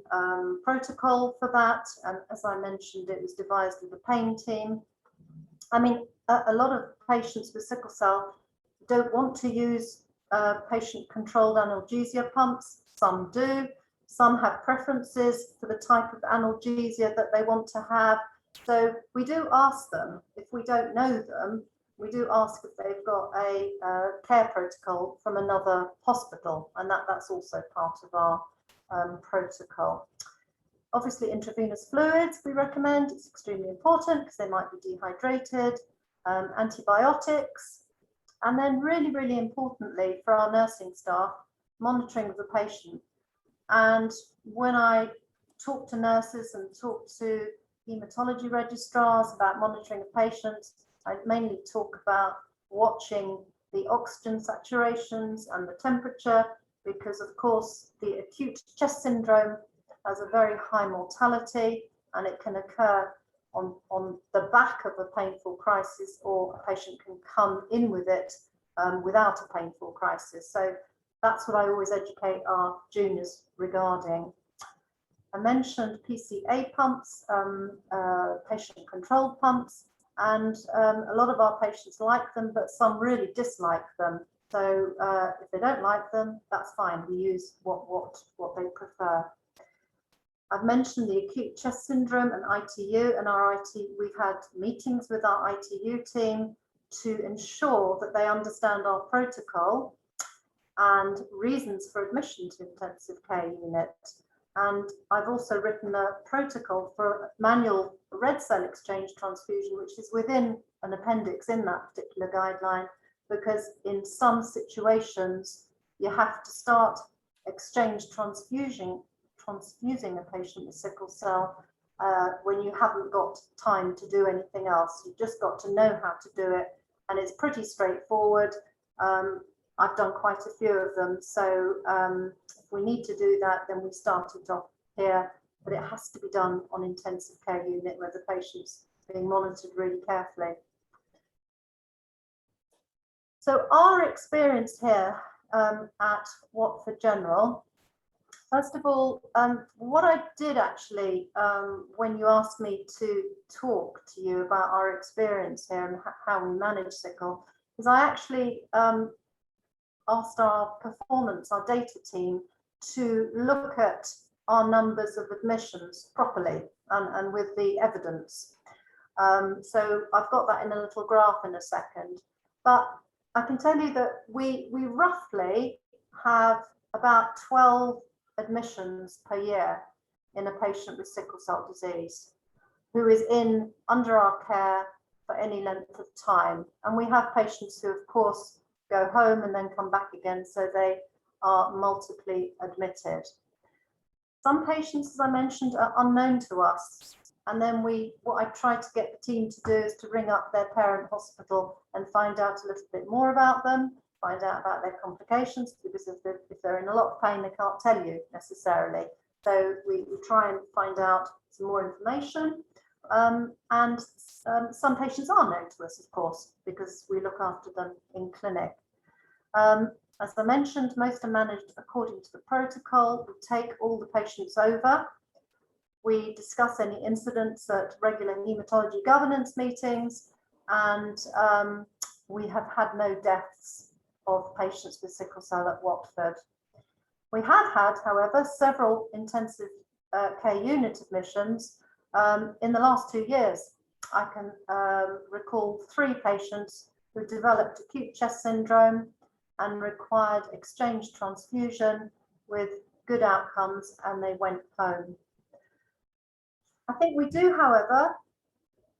protocol for that. And as I mentioned, it was devised with the pain team. I mean, a lot of patients with sickle cell don't want to use patient-controlled analgesia pumps. Some do. Some have preferences for the type of analgesia that they want to have. So we do ask them, if we don't know them, we do ask if they've got a care protocol from another hospital, and that's also part of our protocol. Obviously, intravenous fluids we recommend. It's extremely important because they might be dehydrated. Antibiotics, and then really, really importantly for our nursing staff, monitoring of the patient. And when I talk to nurses and talk to haematology registrars about monitoring of patients, I mainly talk about watching the oxygen saturations and the temperature, because of course the acute chest syndrome has a very high mortality, and it can occur on the back of a painful crisis, or a patient can come in with it without a painful crisis. So that's what I always educate our juniors regarding. I mentioned PCA pumps, patient-controlled pumps, and a lot of our patients like them, but some really dislike them. So if they don't like them, that's fine. We use what they prefer. I've mentioned the acute chest syndrome and ITU, and we've had meetings with our ITU team to ensure that they understand our protocol and reasons for admission to intensive care unit. And I've also written a protocol for manual red cell exchange transfusion, which is within an appendix in that particular guideline, because in some situations you have to start exchange transfusing a patient with sickle cell when you haven't got time to do anything else. You've just got to know how to do it, and it's pretty straightforward. I've done quite a few of them, so if we need to do that, then we start it off here but it has to be done on intensive care unit where the patient's being monitored really carefully. So our experience here at Watford General, first of all, what I did actually, when you asked me to talk to you about our experience here and how we manage sickle, is I actually asked our performance, our data team, to look at our numbers of admissions properly and with the evidence. So I've got that in a little graph in a second, but I can tell you that we roughly have about 12 admissions per year in a patient with sickle cell disease who is under our care for any length of time. And we have patients who, of course, go home and then come back again, so they are multiply admitted. Some patients, as I mentioned, are unknown to us. And then what I try to get the team to do is to ring up their parent hospital and find out a little bit more about them, find out about their complications, because if they're in a lot of pain, they can't tell you necessarily. So we try and find out some more information. And some patients are known to us, of course, because we look after them in clinic. As I mentioned, most are managed according to the protocol. We take all the patients over. We discuss any incidents at regular haematology governance meetings, and we have had no deaths of patients with sickle cell at Watford. We have had, however, several intensive care unit admissions in the last 2 years. I can recall 3 patients who developed acute chest syndrome and required exchange transfusion with good outcomes, and they went home. I think we do, however,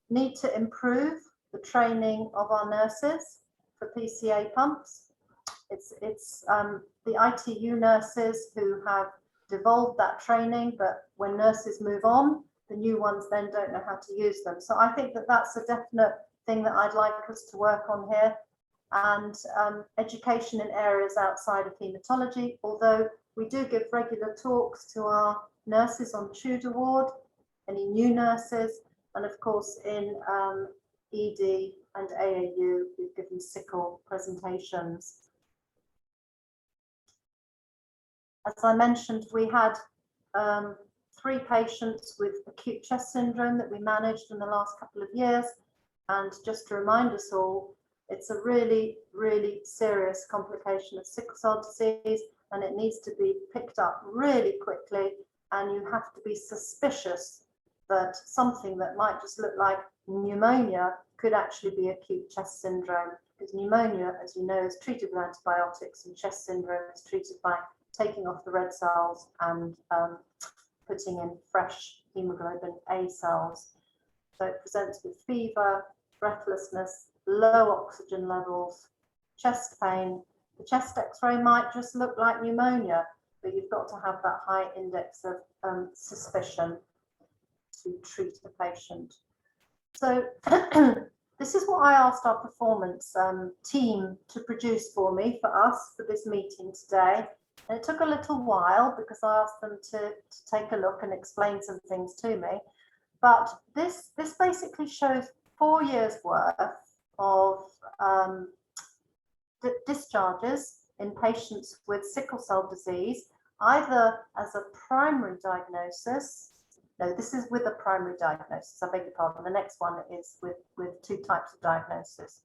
need to improve the training of our nurses for PCA pumps. It's the ITU nurses who have devolved that training, but when nurses move on, the new ones then don't know how to use them. So I think that that's a definite thing that I'd like us to work on here. And education in areas outside of haematology, although we do give regular talks to our nurses on Tudor ward, any new nurses, and of course in ED and AAU, we've given sickle presentations. As I mentioned, we had 3 patients with acute chest syndrome that we managed in the last couple of years. And just to remind us all, it's a really, really serious complication of sickle cell disease, and it needs to be picked up really quickly. And you have to be suspicious that something that might just look like pneumonia could actually be acute chest syndrome, because pneumonia, as you know, is treated with antibiotics, and chest syndrome is treated by taking off the red cells and putting in fresh hemoglobin A cells. So it presents with fever, breathlessness, low oxygen levels, chest pain. The chest x-ray might just look like pneumonia, but you've got to have that high index of suspicion to treat the patient. So this is what I asked our performance team to produce for me, for us, for this meeting today. And it took a little while because I asked them to take a look and explain some things to me. But this basically shows 4 years worth of discharges in patients with sickle cell disease, either as a primary diagnosis. No, this is with a primary diagnosis, I beg your pardon. The next one is with 2 types of diagnosis.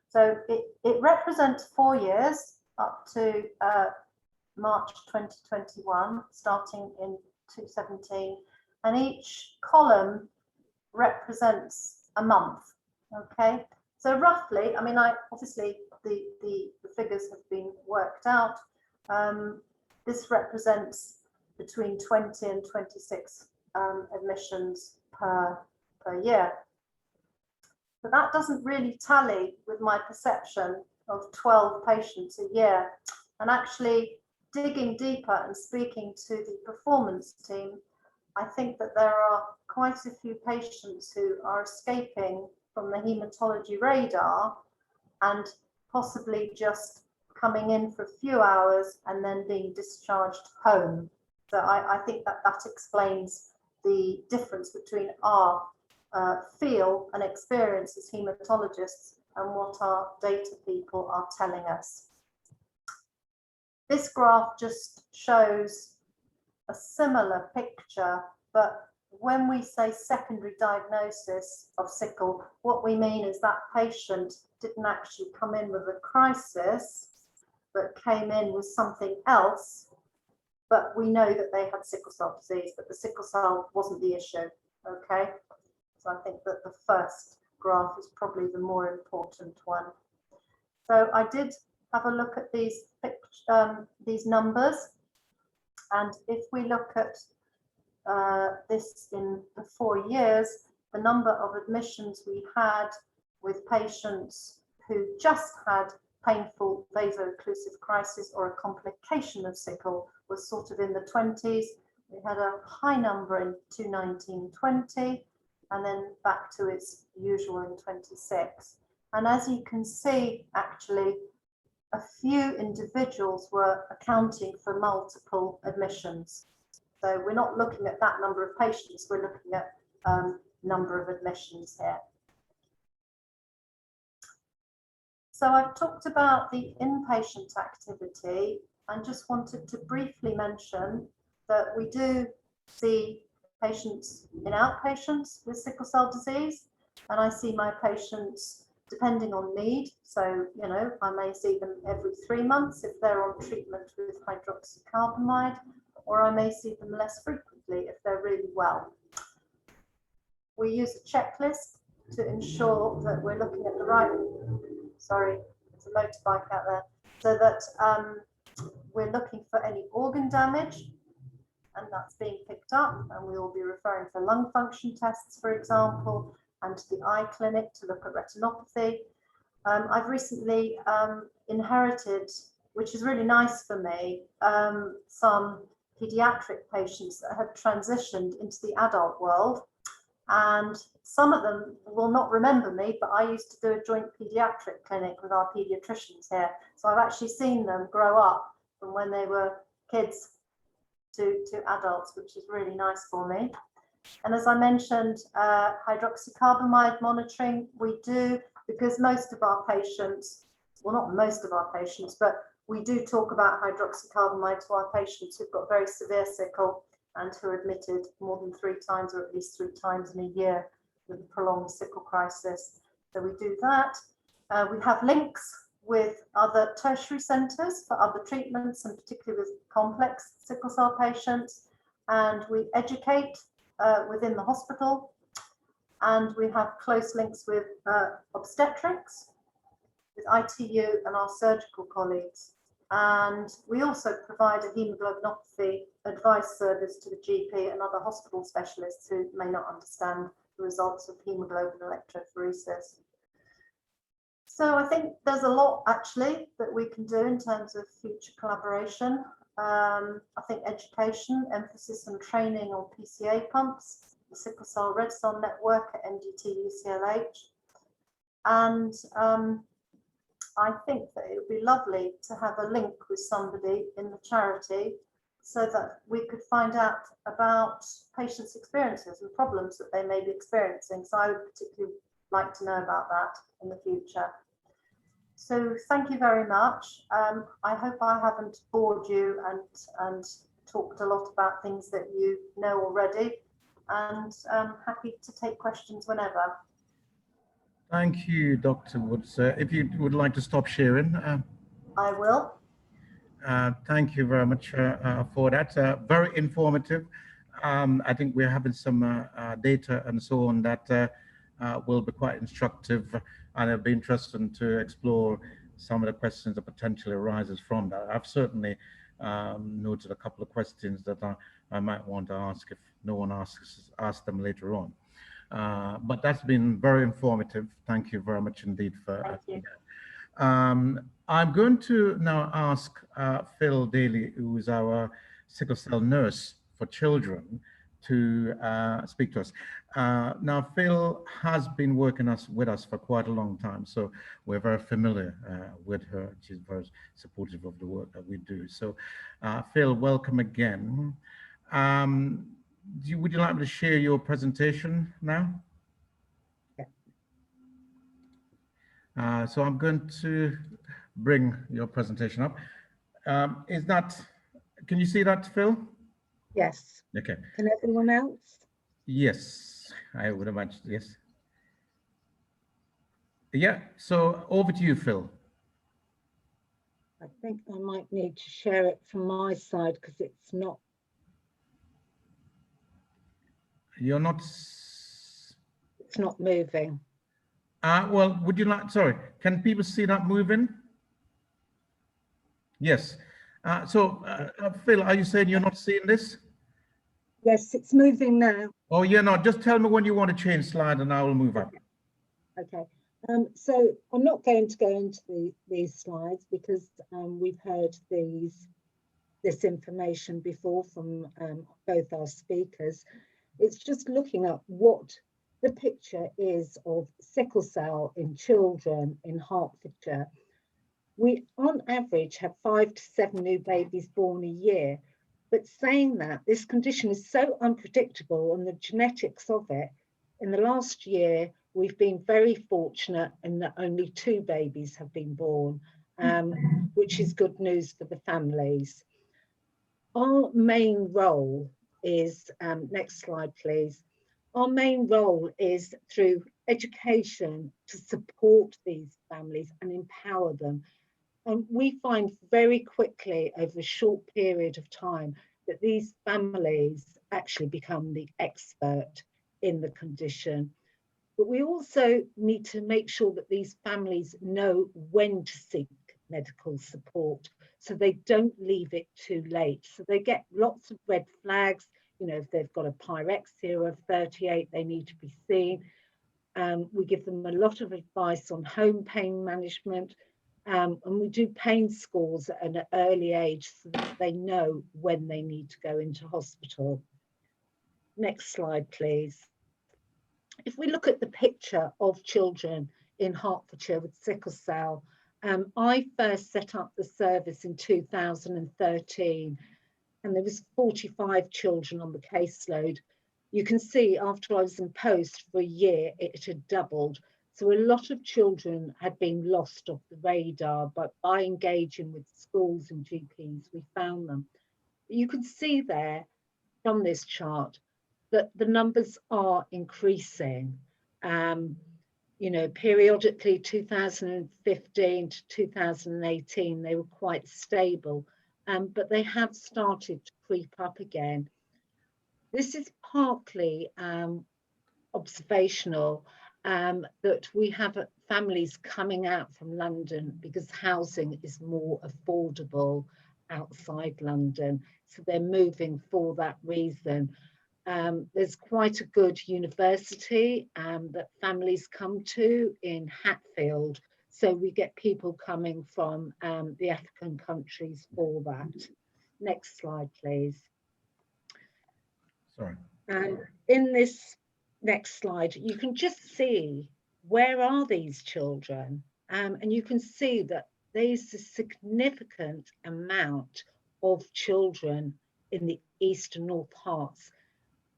So it represents 4 years up to March 2021, starting in 2017, and each column represents a month. Okay, so roughly, I mean, obviously the figures have been worked out. This represents between 20 and 26 admissions per year. But that doesn't really tally with my perception of 12 patients a year. And actually digging deeper and speaking to the performance team, I think that there are quite a few patients who are escaping from the haematology radar and possibly just coming in for a few hours and then being discharged home. So I think that explains the difference between our feel and experience as haematologists and what our data people are telling us. This graph just shows a similar picture, but when we say secondary diagnosis of sickle, what we mean is that patient didn't actually come in with a crisis, but came in with something else, but we know that they had sickle cell disease, but the sickle cell wasn't the issue, okay? So I think that the first graph is probably the more important one. So I did have a look at these numbers, and if we look at this in the 4 years, the number of admissions we had with patients who just had painful vaso-occlusive crisis or a complication of sickle was sort of in the 20s. We had a high number in 2019-20, and then back to its usual in 26. And as you can see, actually, a few individuals were accounting for multiple admissions. So we're not looking at that number of patients, we're looking at number of admissions here. So I've talked about the inpatient activity and just wanted to briefly mention that we do see patients in outpatients with sickle cell disease, and I see my patients depending on need. So, you know, I may see them every 3 months if they're on treatment with hydroxycarbamide, or I may see them less frequently if they're really well. We use a checklist to ensure that we're looking at the right, sorry, there's a motorbike out there, so that we're looking for any organ damage, and that's being picked up, and we will be referring for lung function tests, for example, and to the eye clinic to look at retinopathy. I've recently inherited, which is really nice for me, some pediatric patients that have transitioned into the adult world, and some of them will not remember me, but I used to do a joint pediatric clinic with our pediatricians here, so I've actually seen them grow up from when they were kids to adults, which is really nice for me. And as I mentioned, hydroxycarbamide monitoring, we do, because most of our patients, well, not most of our patients, but we do talk about hydroxycarbamide to our patients who've got very severe sickle and who are admitted more than 3 times or at least 3 times in a year with a prolonged sickle crisis. So we do that. We have links with other tertiary centres for other treatments, and particularly with complex sickle cell patients. And we educate within the hospital, and we have close links with obstetrics, with ITU and our surgical colleagues. And we also provide a haemoglobinopathy advice service to the GP and other hospital specialists who may not understand the results of haemoglobin electrophoresis. So I think there's a lot actually that we can do in terms of future collaboration. I think education, emphasis on training on PCA pumps, the Sickle Cell Red Cell Network at NDT UCLH. And I think that it would be lovely to have a link with somebody in the charity so that we could find out about patients' experiences and problems that they may be experiencing. So I would particularly like to know about that in the future. So thank you very much. I hope I haven't bored you and talked a lot about things that you know already, and I'm happy to take questions whenever. Thank you, Dr. Woods. If you would like to stop sharing. I will. Thank you very much for that. Very informative. I think we're having some data and so on that will be quite instructive, and it'll be interesting to explore some of the questions that potentially arises from that. I've certainly noted a couple of questions that I might want to ask if no one asks them later on. But that's been very informative. Thank you very much indeed for that. I'm going to now ask Phil Daly, who is our sickle cell nurse for children, to speak to us. Now, Phil has been working with us for quite a long time, so we're very familiar with her. She's very supportive of the work that we do. So, Phil, welcome again. would you like me to share your presentation now? Yeah. So I'm going to bring your presentation up. Can you see that, Phil? Yes. Okay. Can everyone else? Yes, I would imagine, yes. Yeah, so over to you, Phil. I think I might need to share it from my side because it's not. You're not. It's not moving. Well, would you like, sorry, can people see that moving? Yes. Phil, are you saying you're not seeing this? Yes, it's moving now. Oh, you're not. Just tell me when you want to change slide and I will move up. Okay. So I'm not going to go into these slides because we've heard this information before from both our speakers. It's just looking at what the picture is of sickle cell in children in Hertfordshire. We, on average, have 5 to 7 new babies born a year. But saying that, this condition is so unpredictable and the genetics of it, in the last year, we've been very fortunate in that only 2 babies have been born, which is good news for the families. Our main role is, next slide, please. Our main role is through education to support these families and empower them. And we find very quickly over a short period of time that these families actually become the expert in the condition. But we also need to make sure that these families know when to seek medical support so they don't leave it too late. So they get lots of red flags. You know, if they've got a pyrexia of 38, they need to be seen. We give them a lot of advice on home pain management. And we do pain scores at an early age so that they know when they need to go into hospital. Next slide, please. If we look at the picture of children in Hertfordshire with sickle cell, I first set up the service in 2013, and there was 45 children on the caseload. You can see after I was in post for a year, it had doubled. So a lot of children had been lost off the radar, but by engaging with schools and GPs, we found them. You can see there from this chart that the numbers are increasing. You know, periodically 2015 to 2018, they were quite stable, but they have started to creep up again. This is partly observational, that we have families coming out from London because housing is more affordable outside London. So they're moving for that reason. There's quite a good university that families come to in Hatfield. So we get people coming from the African countries for that. Next slide, please. Sorry. In this next slide, you can just see where are these children, and you can see that there's a significant amount of children in the East and North Herts,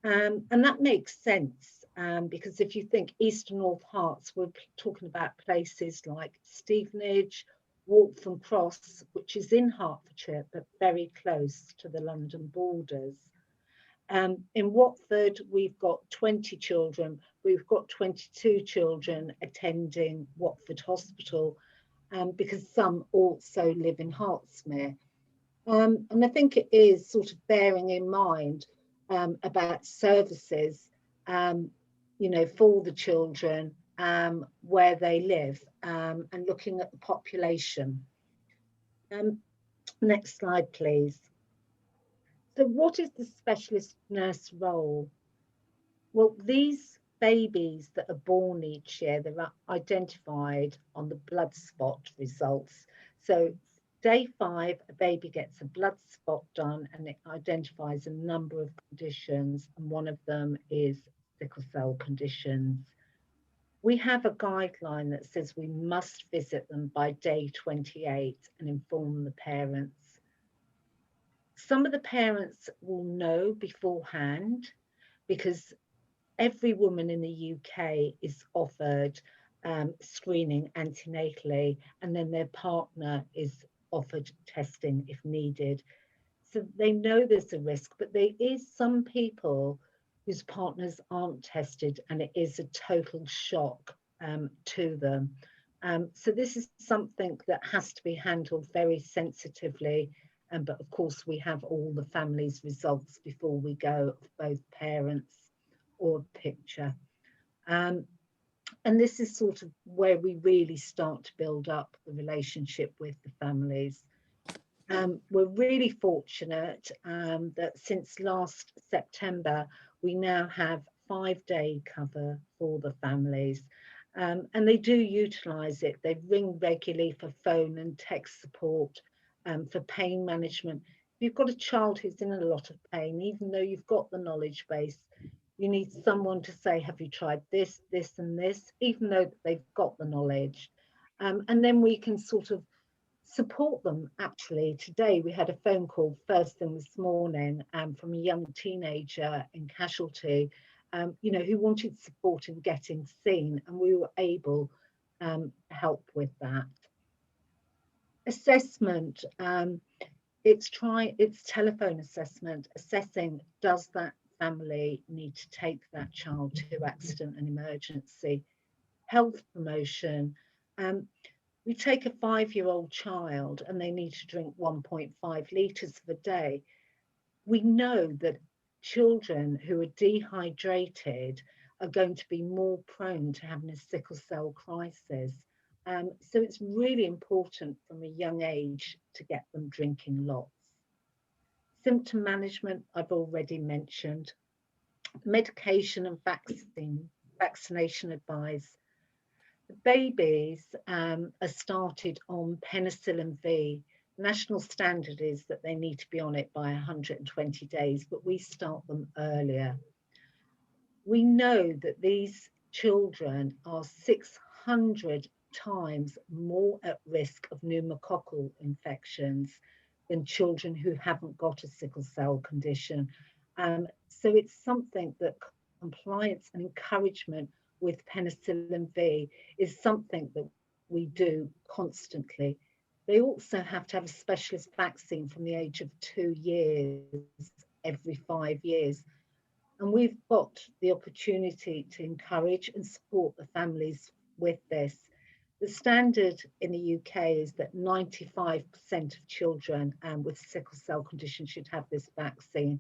and that makes sense because if you think East and North Herts, we're talking about places like Stevenage, Waltham Cross, which is in Hertfordshire but very close to the London borders. In Watford, we've got 20 children. We've got 22 children attending Watford Hospital because some also live in Hertsmere. And I think it is sort of bearing in mind about services, you know, for the children where they live and looking at the population. Next slide, please. So what is the specialist nurse role? Well, these babies that are born each year, they're identified on the blood spot results. So day 5, a baby gets a blood spot done and it identifies a number of conditions, and one of them is sickle cell conditions. We have a guideline that says we must visit them by day 28 and inform the parents. Some of the parents will know beforehand, because every woman in the UK is offered screening antenatally, and then their partner is offered testing if needed. So they know there's a risk, but there is some people whose partners aren't tested, and it is a total shock to them. So this is something that has to be handled very sensitively. But of course, we have all the family's results before we go, of both parents or picture. And this is sort of where we really start to build up the relationship with the families. We're really fortunate that since last September, we now have 5-day cover for the families. And they do utilise it. They ring regularly for phone and text support, for pain management. If you've got a child who's in a lot of pain, even though you've got the knowledge base, you need someone to say, have you tried this, this and this, even though they've got the knowledge. And then we can sort of support them. Actually, today we had a phone call first thing this morning from a young teenager in casualty, you know, who wanted support in getting seen, and we were able to help with that. Assessment, it's telephone assessment, assessing does that family need to take that child to accident and emergency. Health promotion, we take a 5-year-old child and they need to drink 1.5 litres a day. We know that children who are dehydrated are going to be more prone to having a sickle cell crisis. So it's really important from a young age to get them drinking lots. Symptom management, I've already mentioned. Medication and vaccination advice. The babies are started on penicillin V. National standard is that they need to be on it by 120 days, but we start them earlier. We know that these children are 600 times more at risk of pneumococcal infections than children who haven't got a sickle cell condition. So it's something that compliance and encouragement with penicillin V is something that we do constantly. They also have to have a specialist vaccine from the age of 2 years every 5 years. And we've got the opportunity to encourage and support the families with this. The standard in the UK is that 95% of children with sickle cell condition should have this vaccine.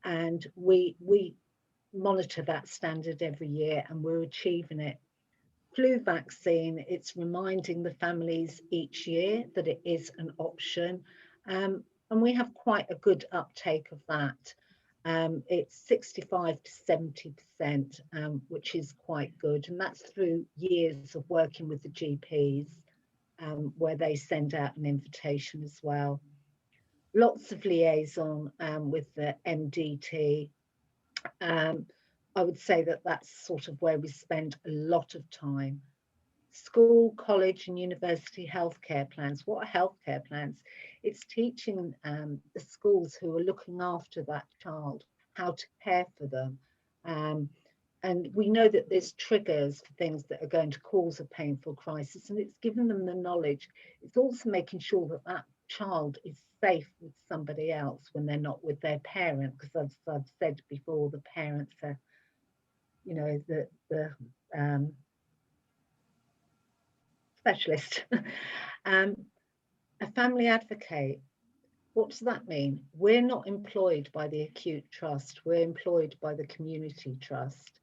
And we monitor that standard every year, and we're achieving it. Flu vaccine, it's reminding the families each year that it is an option. And we have quite a good uptake of that. It's 65 to 70%, which is quite good. And that's through years of working with the GPs, where they send out an invitation as well. Lots of liaison with the MDT. I would say that that's sort of where we spend a lot of time. School, college and university healthcare plans. What are healthcare plans? It's teaching the schools who are looking after that child how to care for them. And we know that there's triggers for things that are going to cause a painful crisis, and it's giving them the knowledge. It's also making sure that that child is safe with somebody else when they're not with their parent, because as I've said before, the parents are, you know, the specialist. A family advocate, what does that mean? We're not employed by the Acute Trust, we're employed by the Community Trust,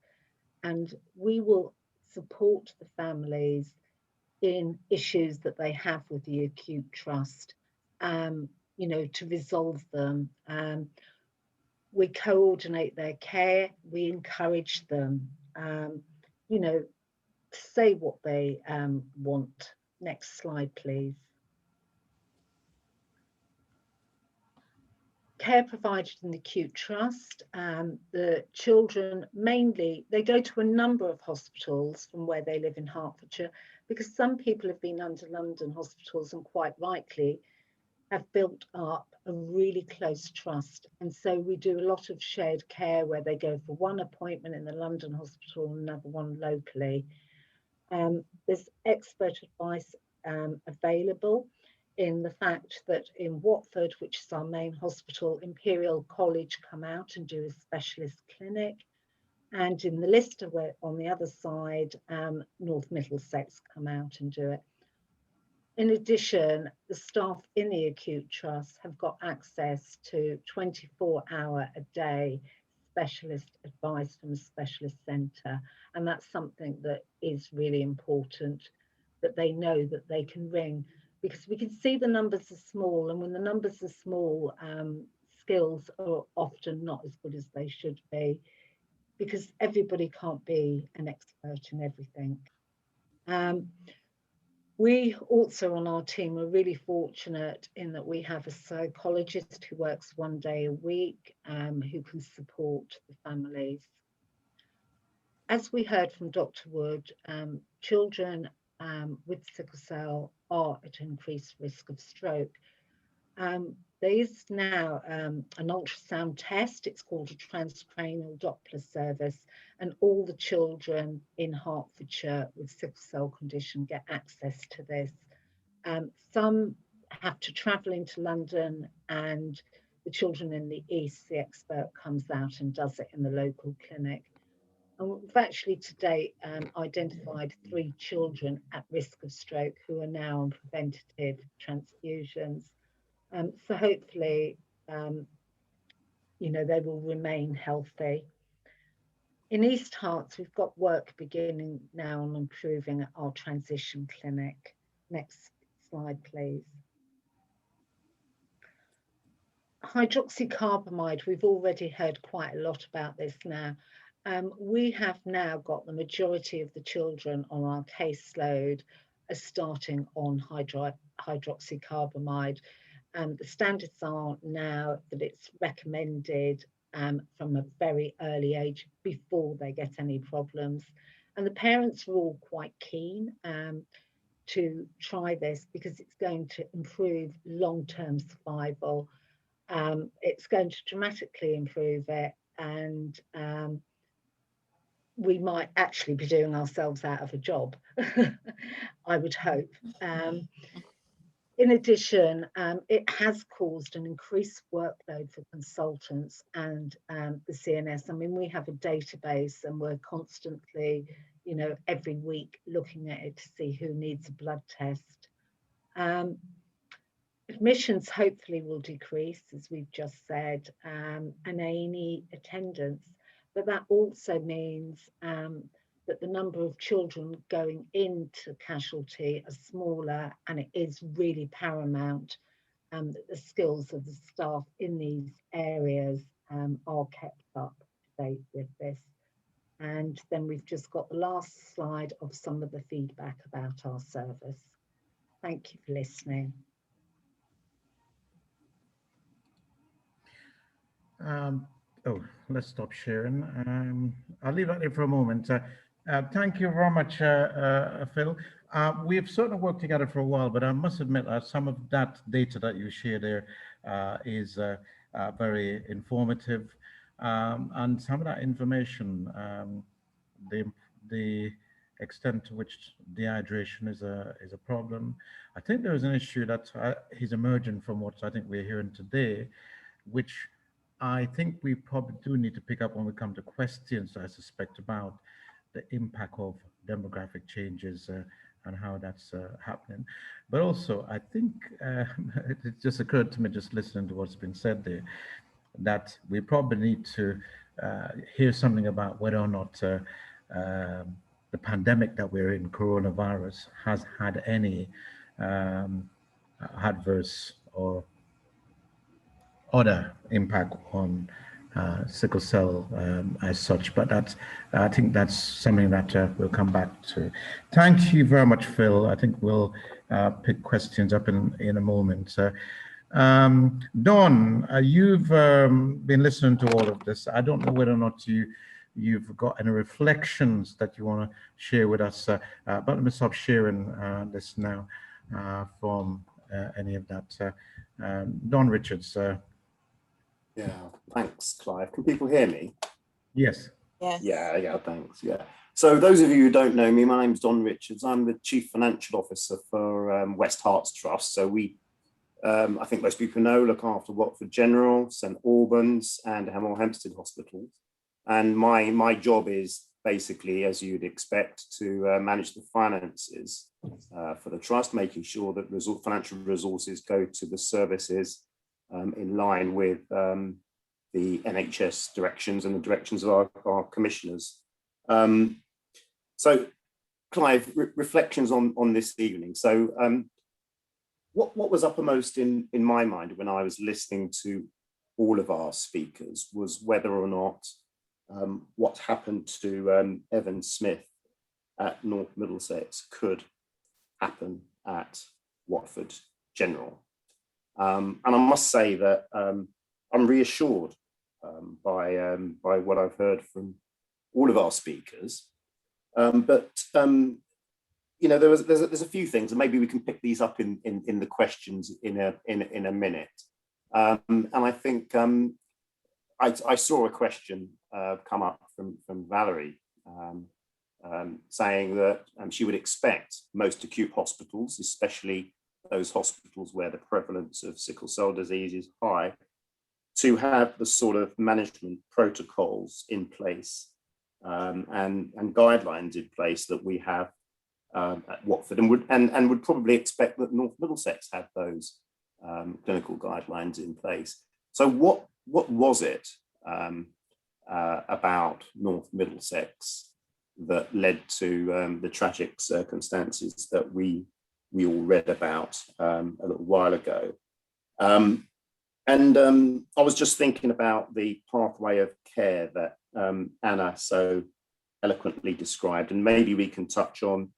and we will support the families in issues that they have with the Acute Trust, you know, to resolve them. We coordinate their care, we encourage them, you know, to say what they want. Next slide, please. Care provided in the Acute Trust, the children mainly, they go to a number of hospitals from where they live in Hertfordshire, because some people have been under London hospitals, and quite rightly, have built up a really close trust. And so we do a lot of shared care where they go for one appointment in the London hospital and another one locally. There's expert advice available in the fact that in Watford, which is our main hospital, Imperial College come out and do a specialist clinic. And in the Lister, where on the other side, North Middlesex come out and do it. In addition, the staff in the Acute Trust have got access to 24-hour-a-day specialist advice from a specialist centre. And that's something that is really important, that they know that they can ring, because we can see the numbers are small, and when the numbers are small, skills are often not as good as they should be, because everybody can't be an expert in everything. We also on our team are really fortunate in that we have a psychologist who works 1 day a week, who can support the families. As we heard from Dr. Wood, children with sickle cell are at increased risk of stroke. There is now an ultrasound test. It's called a transcranial Doppler service, and all the children in Hertfordshire with sickle cell condition get access to this. Some have to travel into London, and the children in the East, the expert comes out and does it in the local clinic. And we've actually to date identified 3 children at risk of stroke who are now on preventative transfusions. So hopefully, you know, they will remain healthy. In East Herts, we've got work beginning now on improving our transition clinic. Next slide, please. Hydroxycarbamide, we've already heard quite a lot about this now. We have now got the majority of the children on our caseload as starting on hydroxycarbamide. The standards are now that it's recommended from a very early age before they get any problems. And the parents are all quite keen to try this because it's going to improve long-term survival. It's going to dramatically improve it, and we might actually be doing ourselves out of a job, I would hope. In addition, it has caused an increased workload for consultants and the CNS. I mean, we have a database and we're constantly, you know, every week looking at it to see who needs a blood test. Admissions hopefully will decrease, as we've just said, and A&E attendance, but that also means that the number of children going into casualty are smaller, and it is really paramount that the skills of the staff in these areas are kept up to date with this. And then we've just got the last slide of some of the feedback about our service. Thank you for listening. Let's stop sharing. I'll leave that there for a moment. Thank you very much, Phil. We've sort of worked together for a while, but I must admit that some of that data that you share there is very informative, and some of that information, the extent to which dehydration is a problem. I think there is an issue that is emerging from what I think we're hearing today, which I think we probably do need to pick up when we come to questions, I suspect, about the impact of demographic changes and how that's happening. But also, I think it just occurred to me, just listening to what's been said there, that we probably need to hear something about whether or not the pandemic that we're in, coronavirus, has had any adverse or other impact on sickle cell as such, but that's, I think that's something that we'll come back to. Thank you very much, Phil. I think we'll pick questions up in a moment. Dawn, you've been listening to all of this. I don't know whether or not you've got any reflections that you want to share with us, but let me stop sharing this now from any of that. Don Richards. Yeah, thanks, Clive. Can people hear me? Yes. Yes. Yeah, thanks. Yeah. So those of you who don't know me, my name's Don Richards. I'm the Chief Financial Officer for West Herts Trust. So we, I think most people know, look after Watford General, St Albans and Hemel Hempstead hospitals. And my job is basically, as you'd expect, to manage the finances for the trust, making sure that financial resources go to the services in line with the NHS directions and the directions of our commissioners. So, Clive, reflections on this evening. So, what was uppermost in my mind when I was listening to all of our speakers was whether or not what happened to Evan Smith at North Middlesex could happen at Watford General. And I must say that I'm reassured by what I've heard from all of our speakers. But you know, there's a few things, and maybe we can pick these up in the questions in a minute. And I think I saw a question come up from Valerie saying that she would expect most acute hospitals, especially those hospitals where the prevalence of sickle cell disease is high, to have the sort of management protocols in place and guidelines in place that we have at Watford, and would probably expect that North Middlesex had those clinical guidelines in place. So what was it about North Middlesex that led to the tragic circumstances that we all read about a little while ago? And I was just thinking about the pathway of care that Anna so eloquently described, and maybe we can touch on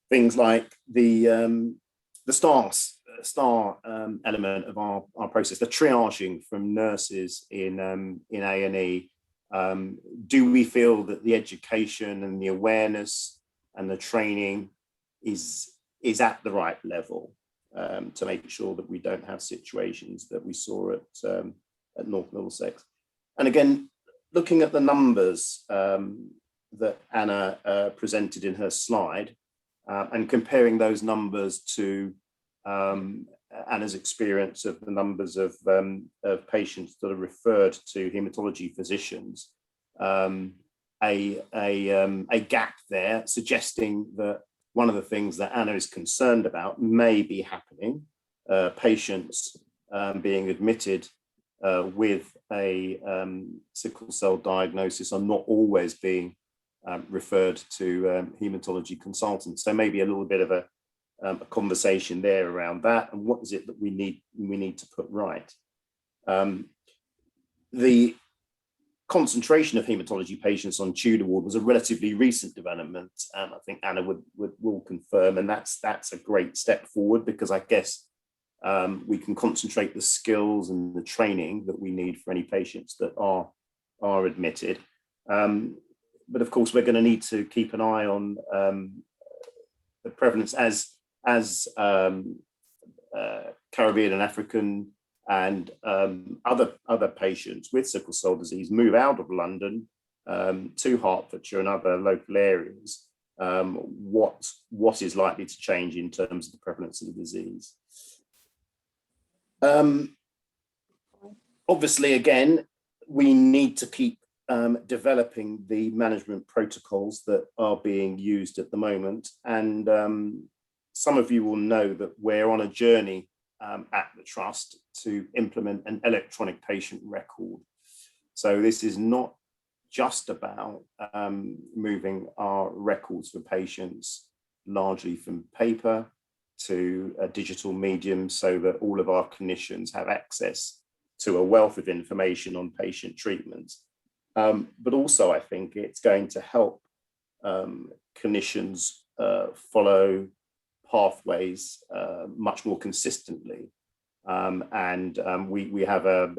things like the star element of our process, the triaging from nurses in A&E. Do we feel that the education and the awareness and the training is at the right level to make sure that we don't have situations that we saw at North Middlesex? And again, looking at the numbers that Anna presented in her slide, and comparing those numbers to Anna's experience of the numbers of patients that are referred to haematology physicians, a gap there suggesting that one of the things that Anna is concerned about may be happening. Patients being admitted with a sickle cell diagnosis are not always being referred to haematology consultants. So maybe a little bit of a conversation there around that, and what is it that we need to put right. The concentration of haematology patients on Tudor ward was a relatively recent development, and I think Anna will confirm, and that's a great step forward, because I guess we can concentrate the skills and the training that we need for any patients that are admitted. But of course, we're going to need to keep an eye on the prevalence as Caribbean and African and other patients with sickle cell disease move out of London to Hertfordshire and other local areas. What is likely to change in terms of the prevalence of the disease? Obviously, again, we need to keep developing the management protocols that are being used at the moment. And some of you will know that we're on a journey at the Trust to implement an electronic patient record. So this is not just about moving our records for patients largely from paper to a digital medium, so that all of our clinicians have access to a wealth of information on patient treatments. But also, I think it's going to help clinicians follow pathways much more consistently. And we have a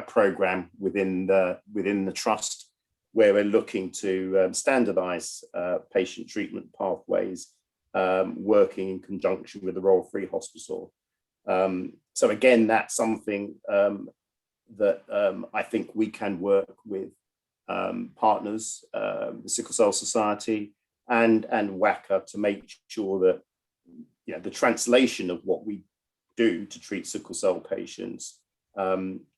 program within the Trust where we're looking to standardize patient treatment pathways working in conjunction with the Royal Free Hospital. So again, that's something that I think we can work with partners, the Sickle Cell Society and WACA, to make sure that the translation of what we do to treat sickle cell patients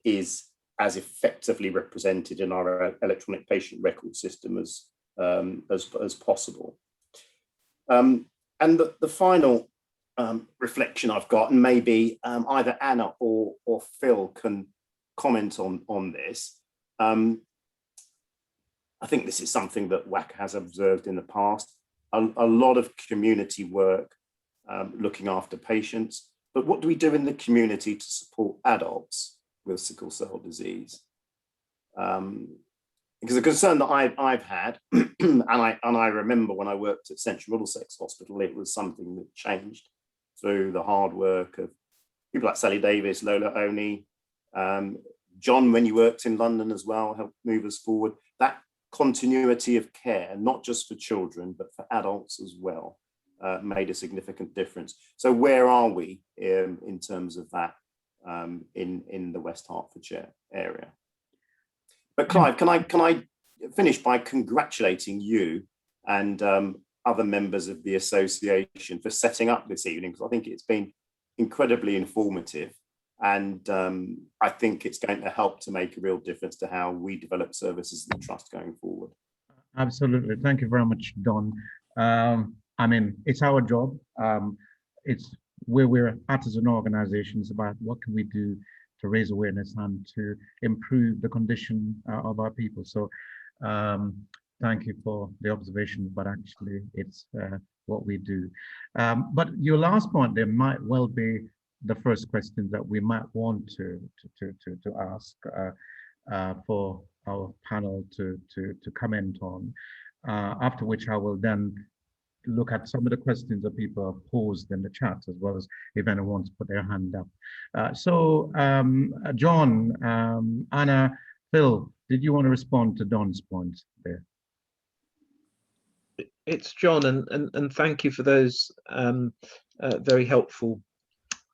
is as effectively represented in our electronic patient record system as possible. And the final reflection I've got, and maybe either Anna or Phil can comment on this. I think this is something that WACA has observed in the past. A lot of community work looking after patients, but what do we do in the community to support adults with sickle cell disease? Because the concern that I've had, and I remember when I worked at Central Middlesex Hospital, it was something that changed through the hard work of people like Sally Davis, Lola Oni, John, when you worked in London as well, helped move us forward. That continuity of care, not just for children, but for adults as well, made a significant difference. So where are we in terms of that in the West Hertfordshire area? But Clive, can I finish by congratulating you and other members of the association for setting up this evening, because I think it's been incredibly informative, and I think it's going to help to make a real difference to how we develop services in the trust going forward. Absolutely. Thank you very much, Don. I mean, it's our job. It's where we're at as an organization. It's about what can we do to raise awareness and to improve the condition of our people. So thank you for the observation, but actually it's what we do. But your last point there might well be the first question that we might want to ask for our panel to comment on, after which I will then look at some of the questions that people have posed in the chat, as well as if anyone wants to put their hand up. So John, Anna, Phil, did you want to respond to Don's point there? It's John, and thank you for those very helpful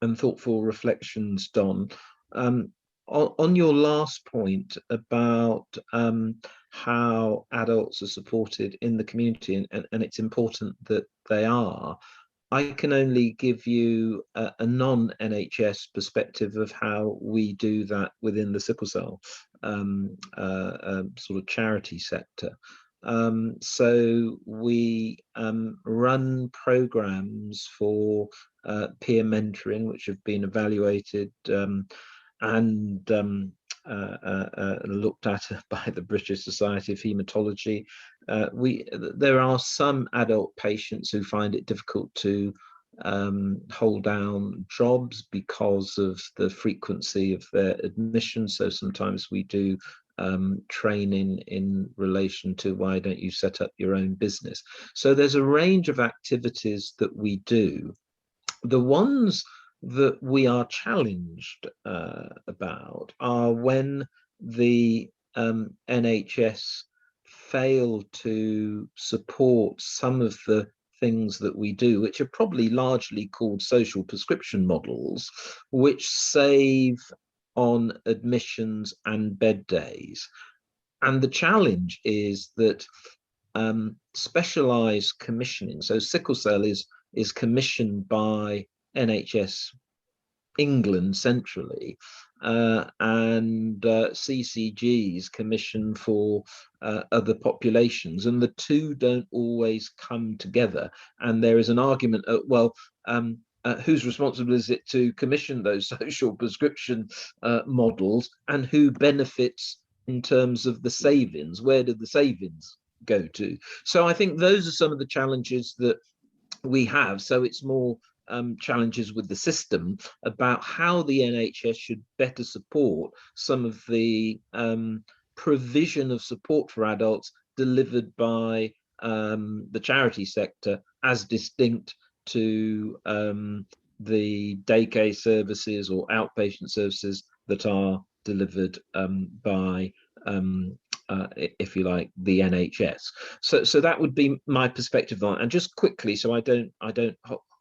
and thoughtful reflections, Don. On your last point about how adults are supported in the community, and it's important that they are, I can only give you a non-NHS perspective of how we do that within the sickle cell sort of charity sector. So we run programs for peer mentoring, which have been evaluated and looked at by the British Society of Haematology. There are some adult patients who find it difficult to hold down jobs because of the frequency of their admission. So sometimes we do training in relation to why don't you set up your own business. So there's a range of activities that we do. The ones that we are challenged about are when the NHS fail to support some of the things that we do, which are probably largely called social prescription models, which save on admissions and bed days. And the challenge is that specialized commissioning, so sickle cell is commissioned by NHS England centrally, and CCGs commissioned for other populations, and the two don't always come together. And there is an argument, whose responsibility is it to commission those social prescription models, and who benefits in terms of the savings? Where did the savings go to? So I think those are some of the challenges that we have. So it's more challenges with the system about how the NHS should better support some of the provision of support for adults delivered by the charity sector, as distinct to the daycare services or outpatient services that are delivered by if you like, the NHS. So that would be my perspective on it. And just quickly, so I don't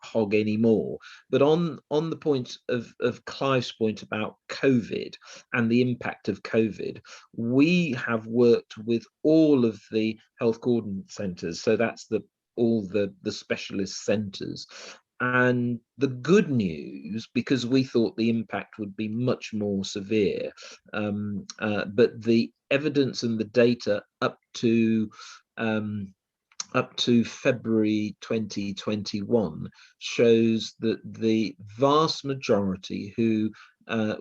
hog any more, but on the point of Clive's point about COVID and the impact of COVID, we have worked with all of the health coordinate centres, so that's all the specialist centres. And the good news, because we thought the impact would be much more severe, but the evidence and the data up to February 2021 shows that the vast majority who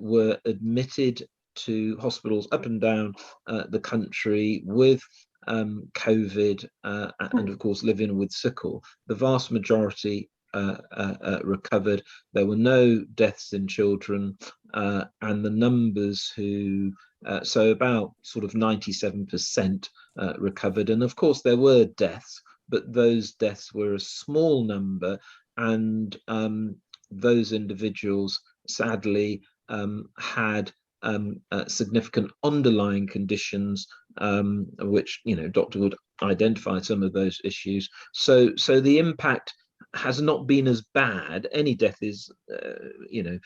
were admitted to hospitals up and down the country with COVID and of course living with sickle, the vast majority recovered. There were no deaths in children, and the numbers who so about sort of 97% recovered. And of course there were deaths, but those deaths were a small number, and those individuals sadly had significant underlying conditions, which, you know, Dr. Wood identified some of those issues. So the impact has not been as bad. Any death is, you know,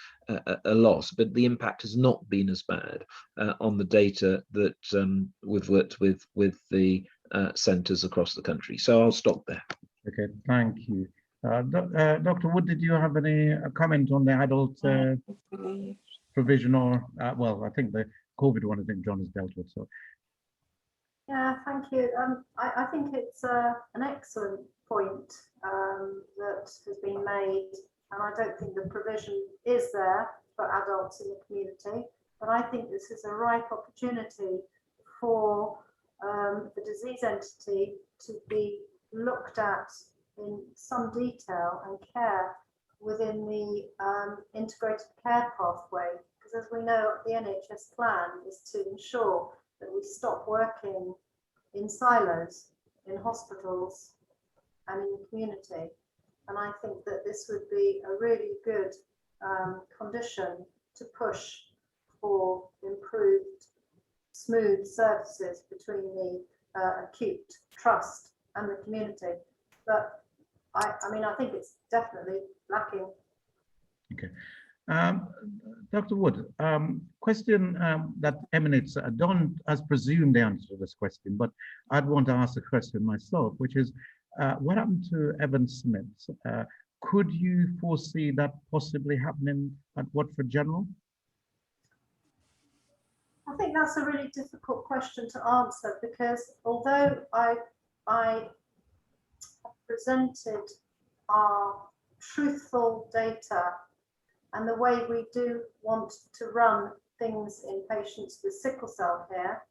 a loss, but the impact has not been as bad on the data that we've worked with the centres across the country. So I'll stop there. Okay, thank you. Dr. Wood, did you have any comment on the adult provision, or well, I think the COVID one, I think John has dealt with. So yeah, thank you. I think it's an excellent point that has been made, and I don't think the provision is there for adults in the community, but I think this is a ripe opportunity for the disease entity to be looked at in some detail and care within the integrated care pathway, because as we know, the NHS plan is to ensure that we stop working in silos in hospitals and in the community. And I think that this would be a really good condition to push for improved, smooth services between the acute trust and the community. But I mean, I think it's definitely lacking. okay. Dr. Wood, question that emanates, Don has presumed the answer to this question, but I'd want to ask the question myself, which is, what happened to Evan Smith? Could you foresee that possibly happening at Watford General? I think that's a really difficult question to answer, because although I presented our truthful data and the way we do want to run things in patients with sickle cell here,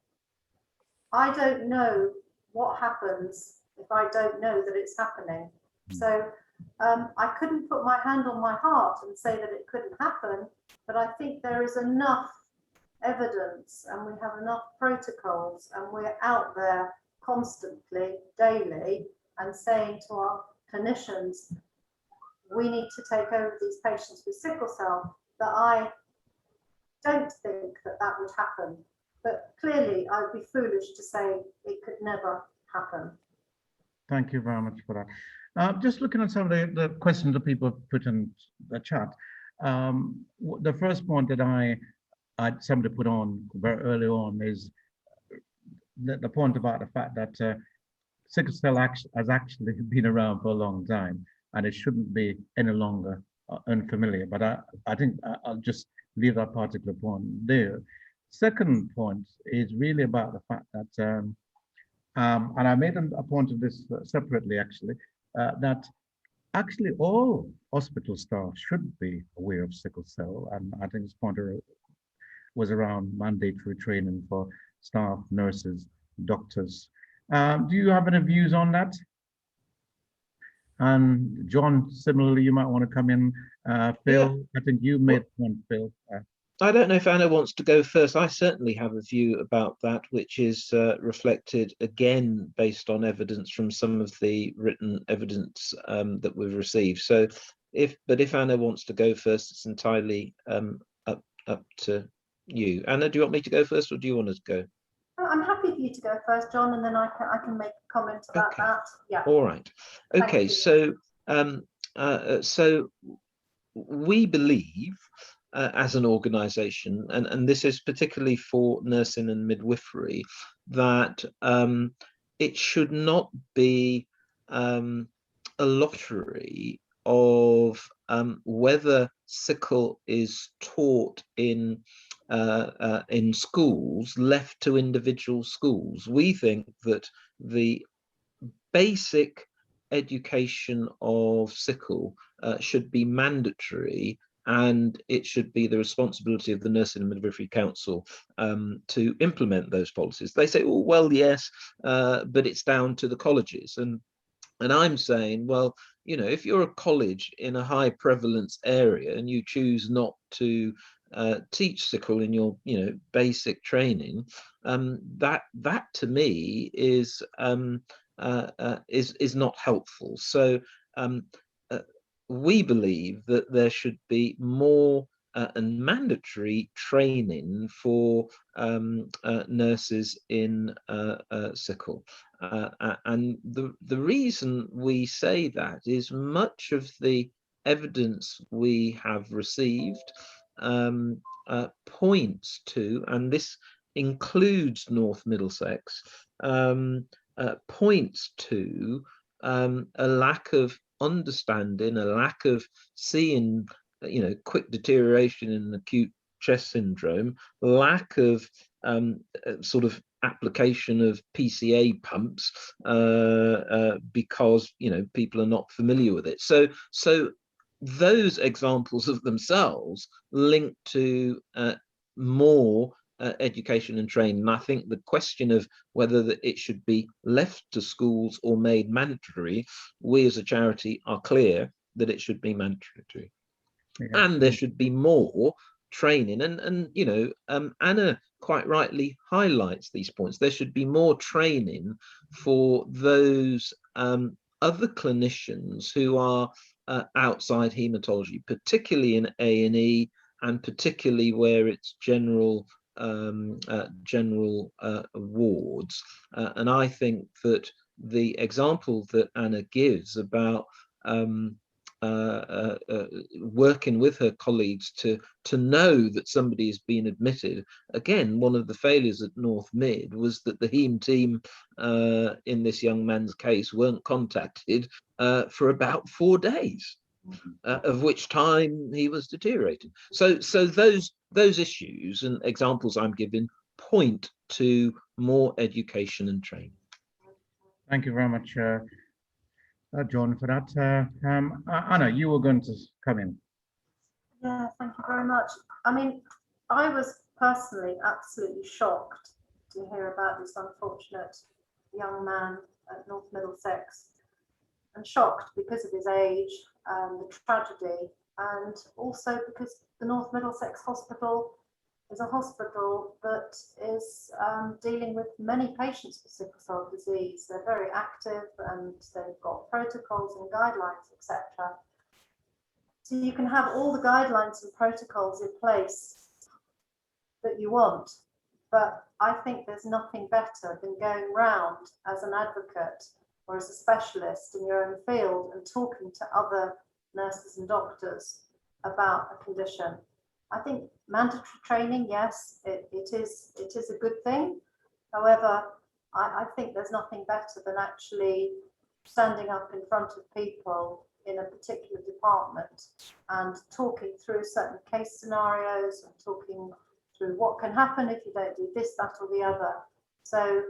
I don't know what happens if I don't know that it's happening. So I couldn't put my hand on my heart and say that it couldn't happen, but I think there is enough evidence and we have enough protocols, and we're out there constantly, daily, and saying to our clinicians, we need to take over these patients with sickle cell, that I don't think that that would happen. But clearly I would be foolish to say it could never happen. Thank you very much for that. Just looking at some of the questions that people have put in the chat. The first point that somebody put on very early on is the point about the fact that sickle cell has actually been around for a long time, and it shouldn't be any longer unfamiliar. But I think I'll just leave that particular point there. Second point is really about the fact that, and I made a point of this separately actually, that actually all hospital staff should be aware of sickle cell. And I think this point was around mandatory training for staff, nurses, doctors. Do you have any views on that? And John, similarly, you might want to come in. Phil, yeah. I think you made one, Phil. I don't know if Anna wants to go first. I certainly have a view about that, which is reflected again based on evidence from some of the written evidence that we've received. So, if Anna wants to go first, it's entirely up to you. Anna, do you want me to go first, or do you want us to go? I'm happy for you to go first, John, and then I can make a comment about Okay. that. Yeah. All right. Okay. So so we believe as an organisation, and this is particularly for nursing and midwifery, that it should not be a lottery of whether sickle is taught in schools, left to individual schools. We think that the basic education of sickle should be mandatory, and it should be the responsibility of the Nursing and Midwifery Council to implement those policies. They say, oh, well, yes, but it's down to the colleges. And I'm saying, well, you know, if you're a college in a high prevalence area and you choose not to teach sickle in your, you know, basic training, that to me is not helpful. So we believe that there should be more and mandatory training for nurses in sickle. And the reason we say that is much of the evidence we have received points to, and this includes North Middlesex, points to a lack of understanding, a lack of seeing, you know, quick deterioration in acute chest syndrome, lack of sort of application of PCA pumps because, you know, people are not familiar with it. So those examples of themselves link to more education and training. And I think the question of whether it should be left to schools or made mandatory, we as a charity are clear that it should be mandatory. Yeah. And there should be more training. And you know, Anna quite rightly highlights these points. There should be more training for those other clinicians who are outside haematology, particularly in A&E, and particularly where it's general wards. And I think that the example that Anna gives about working with her colleagues to know that somebody has been admitted. Again, one of the failures at North Mid was that the heme team in this young man's case weren't contacted for about 4 days. Of which time he was deteriorating. So those issues and examples I'm giving point to more education and training. Thank you very much, John, for that. Anna, you were going to come in. Yeah, thank you very much. I mean, I was personally absolutely shocked to hear about this unfortunate young man at North Middlesex, and shocked because of his age, the tragedy, and also because the North Middlesex Hospital is a hospital that is dealing with many patients with sickle cell disease. They're very active and they've got protocols and guidelines, etc. So you can have all the guidelines and protocols in place that you want, but I think there's nothing better than going round as an advocate or as a specialist in your own field and talking to other nurses and doctors about a condition. I think mandatory training, yes, it is a good thing. However, I think there's nothing better than actually standing up in front of people in a particular department and talking through certain case scenarios and talking through what can happen if you don't do this, that, or the other. So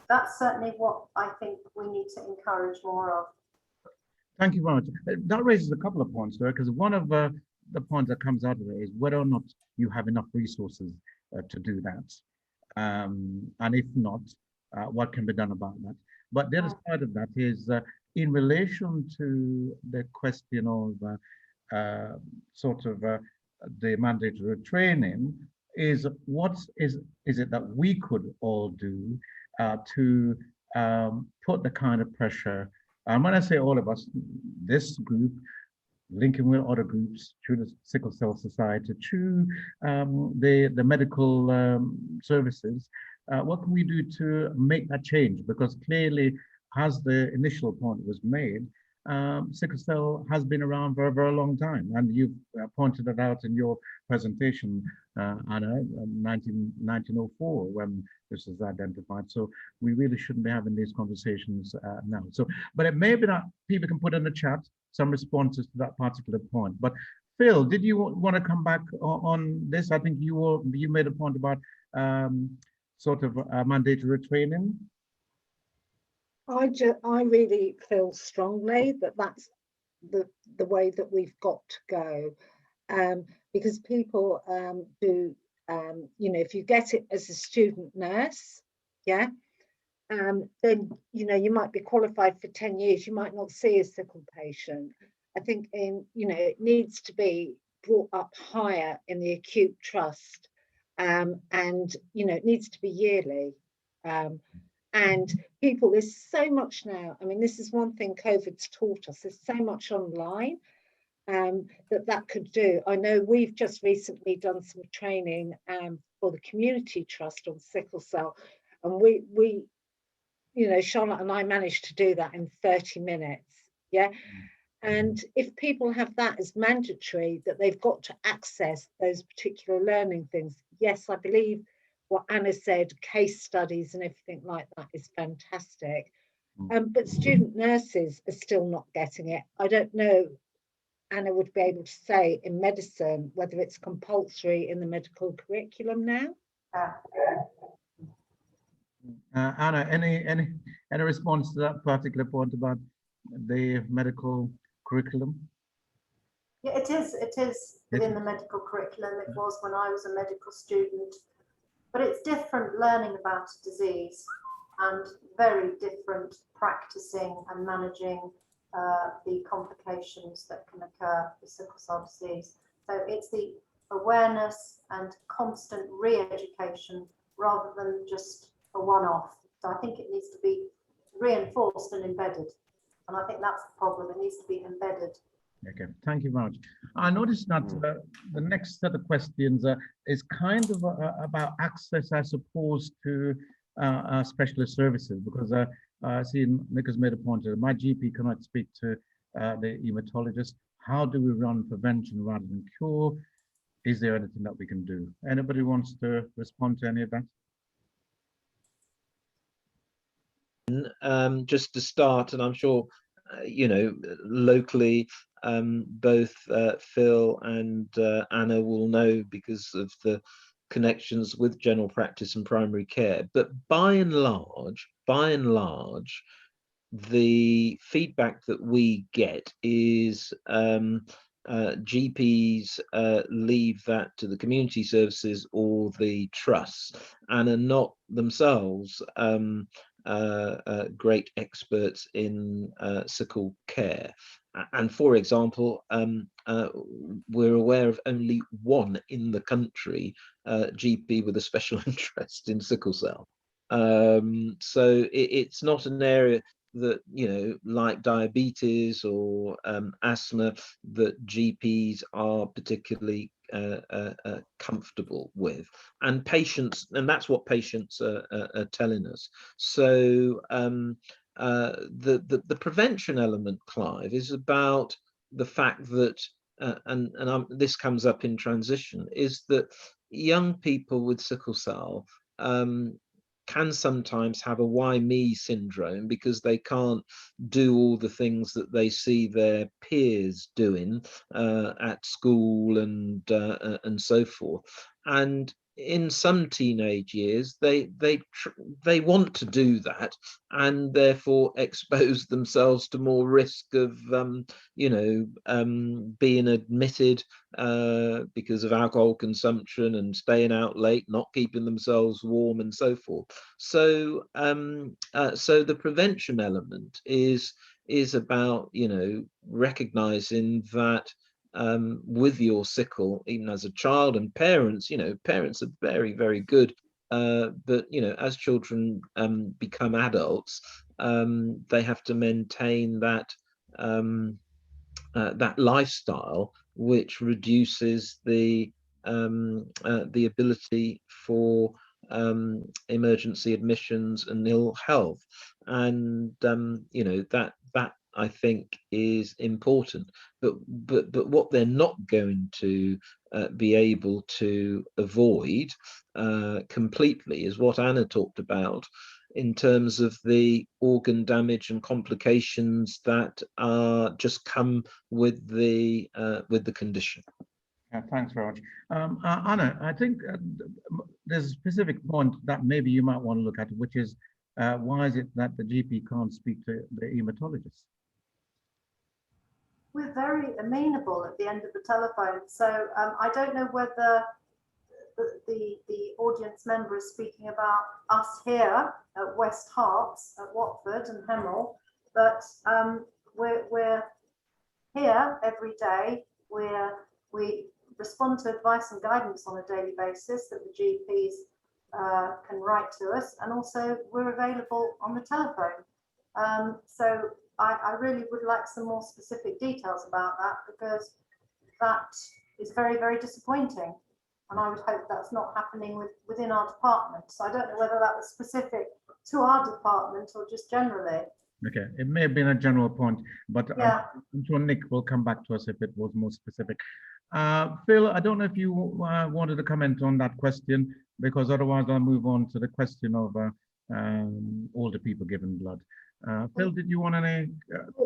that's certainly what I think we need to encourage more of. Thank you very much. That raises a couple of points there, because one of the points that comes out of it is whether or not you have enough resources to do that. And if not, what can be done about that? But the other side of that is in relation to the question of the mandatory training, is what is it that we could all do to put the kind of pressure, and when I say all of us, this group, linking with other groups, through the Sickle Cell Society, through the medical services, what can we do to make that change? Because clearly, as the initial point was made, sickle cell has been around for a very long time, and you've pointed it out in your presentation, Anna, 1904, when this was identified. So we really shouldn't be having these conversations now. So, but it may be that people can put in the chat some responses to that particular point. But Phil, did you want to come back on this? I think you made a point about sort of mandatory training. I really feel strongly that that's the way that we've got to go, because people do, you know, if you get it as a student nurse, yeah, then, you know, you might be qualified for 10 years, you might not see a sickle patient. I think, you know, it needs to be brought up higher in the acute trust, and, you know, it needs to be yearly. And people, there's so much now. I mean, this is one thing COVID's taught us. There's so much online that could do. I know we've just recently done some training for the community trust on sickle cell, and we, you know, Charlotte and I managed to do that in 30 minutes. Yeah. And if people have that as mandatory, that they've got to access those particular learning things, yes, I believe what Anna said, case studies and everything like that is fantastic. But student nurses are still not getting it. I don't know, Anna would be able to say in medicine whether it's compulsory in the medical curriculum now. Anna, any response to that particular point about the medical curriculum? Yeah, it is within the medical curriculum. It was when I was a medical student. But it's different learning about a disease and very different practicing and managing the complications that can occur with sickle cell disease. So it's the awareness and constant re-education rather than just a one-off. So I think it needs to be reinforced and embedded. And I think that's the problem. It needs to be embedded. Okay, thank you very much. I noticed that the next set of questions is kind of about access, I suppose, to specialist services, because I see Nick has made a point that my GP cannot speak to the haematologist. How do we run prevention rather than cure? Is there anything that we can do? Anybody wants to respond to any of that? Just to start, and I'm sure you know, locally, both Phil and Anna will know because of the connections with general practice and primary care. But by and large, the feedback that we get is GPs leave that to the community services or the trusts, and are not themselves great experts in sickle care. And for example, we're aware of only one in the country GP with a special interest in sickle cell. So it's not an area that, you know, like diabetes or asthma, that GPs are particularly comfortable with, and patients, and that's what patients are telling us. So the prevention element, Clive, is about the fact that this comes up in transition, is that young people with sickle cell can sometimes have a why me syndrome because they can't do all the things that they see their peers doing at school and so forth. And in some teenage years, they want to do that, and therefore expose themselves to more risk of you know, being admitted because of alcohol consumption and staying out late, not keeping themselves warm, and so forth. So so the prevention element is about, you know, recognizing that with your sickle, even as a child, and parents, you know, parents are very, very good, but you know, as children become adults, they have to maintain that that lifestyle, which reduces the ability for emergency admissions and ill health, and you know, that I think is important. But what they're not going to be able to avoid completely is what Anna talked about, in terms of the organ damage and complications that just come with the condition. Yeah, thanks very much. Anna, I think there's a specific point that maybe you might want to look at, which is why is it that the GP can't speak to the haematologist? We're very amenable at the end of the telephone, so I don't know whether the audience member is speaking about us here at West Herts, at Watford and Hemel, but we're here every day. We respond to advice and guidance on a daily basis that the GPs can write to us, and also we're available on the telephone. So I really would like some more specific details about that, because that is very, very disappointing. And I would hope that's not happening within our department. So I don't know whether that was specific to our department or just generally. Okay, it may have been a general point, but Yeah. I'm sure Nick will come back to us if it was more specific. Phil, I don't know if you wanted to comment on that question, because otherwise I'll move on to the question of older people giving blood. Phil, did you want any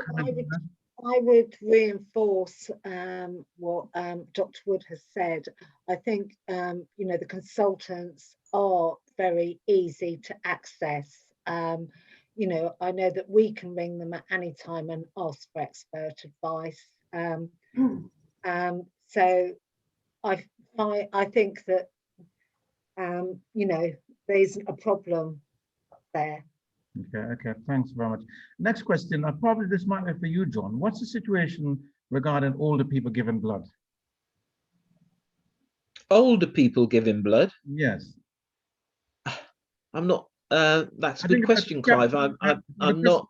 comment on that? I would reinforce what Dr. Wood has said. I think, you know, the consultants are very easy to access. You know, I know that we can ring them at any time and ask for expert advice. So I think that, you know, there isn't a problem there. Okay, thanks very much. Next question, probably this might be for you, John. What's the situation regarding older people giving blood? Older people giving blood? Yes. I'm not, that's a good question, Clive. I'm not.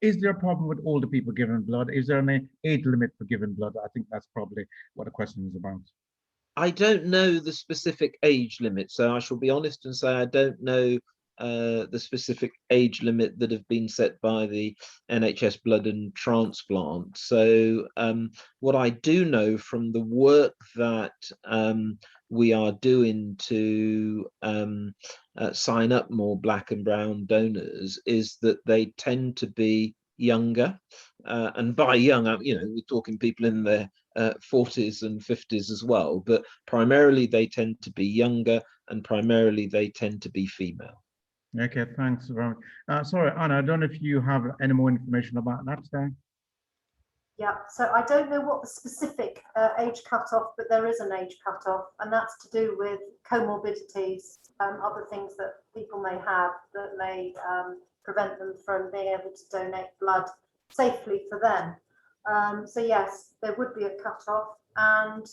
Is there a problem with older people giving blood? Is there an age limit for giving blood? I think that's probably what the question is about. I don't know the specific age limit, so I shall be honest and say I don't know the specific age limit that have been set by the NHS Blood and Transplant. So what I do know from the work that we are doing to sign up more Black and brown donors is that they tend to be younger, and by young, you know, we're talking people in their 40s and 50s as well, but primarily they tend to be younger, and primarily they tend to be female. Okay, thanks very much. Sorry, Anna, I don't know if you have any more information about that today. Yeah, so I don't know what the specific age cutoff, but there is an age cutoff, and that's to do with comorbidities, other things that people may have that may prevent them from being able to donate blood safely for them. So yes, there would be a cutoff, and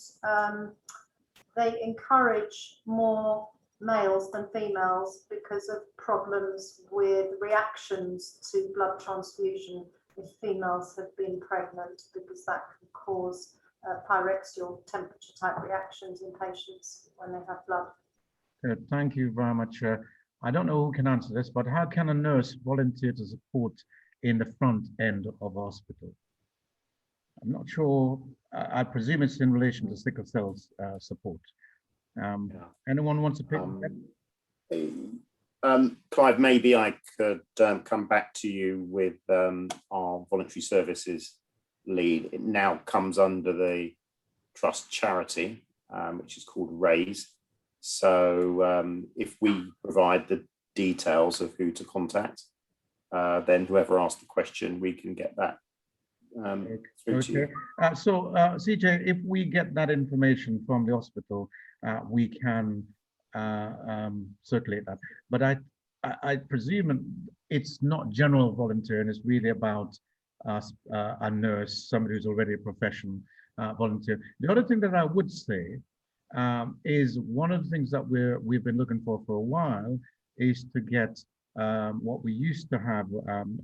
they encourage more males than females because of problems with reactions to blood transfusion if females have been pregnant, because that can cause pyrexial temperature type reactions in patients when they have blood. Good, thank you very much. I don't know who can answer this, but how can a nurse volunteer to support in the front end of hospital? I'm not sure. I presume it's in relation to sickle cell support. Anyone wants to pick that? Clive, maybe I could come back to you with our voluntary services lead. It now comes under the trust charity, which is called RAISE. So if we provide the details of who to contact, then whoever asked the question, we can get that through to you. So CJ, if we get that information from the hospital, we can circulate that. But I presume it's not general volunteering, it's really about a nurse, somebody who's already a professional volunteer. The other thing that I would say is one of the things that we've been looking for a while is to get what we used to have.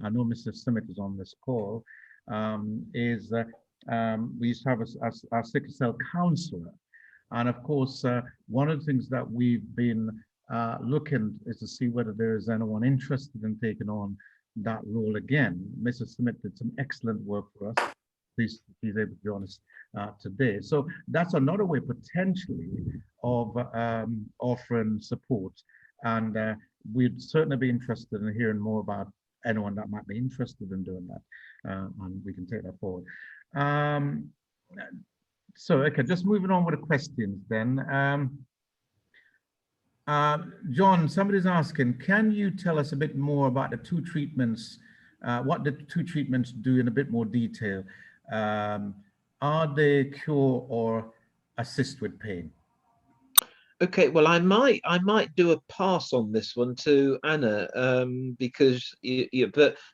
I know Mr. Simmet is on this call. We used to have a sickle cell counselor, And of course, one of the things that we've been looking is to see whether there is anyone interested in taking on that role again. Mrs. Smith did some excellent work for us. She's able to join us today. So that's another way potentially of offering support. And we'd certainly be interested in hearing more about anyone that might be interested in doing that. And we can take that forward. So, okay, just moving on with the questions then. John, somebody's asking, can you tell us a bit more about the two treatments, what the two treatments do in a bit more detail? Are they cure or assist with pain? Okay, well, I might do a pass on this one to Anna, because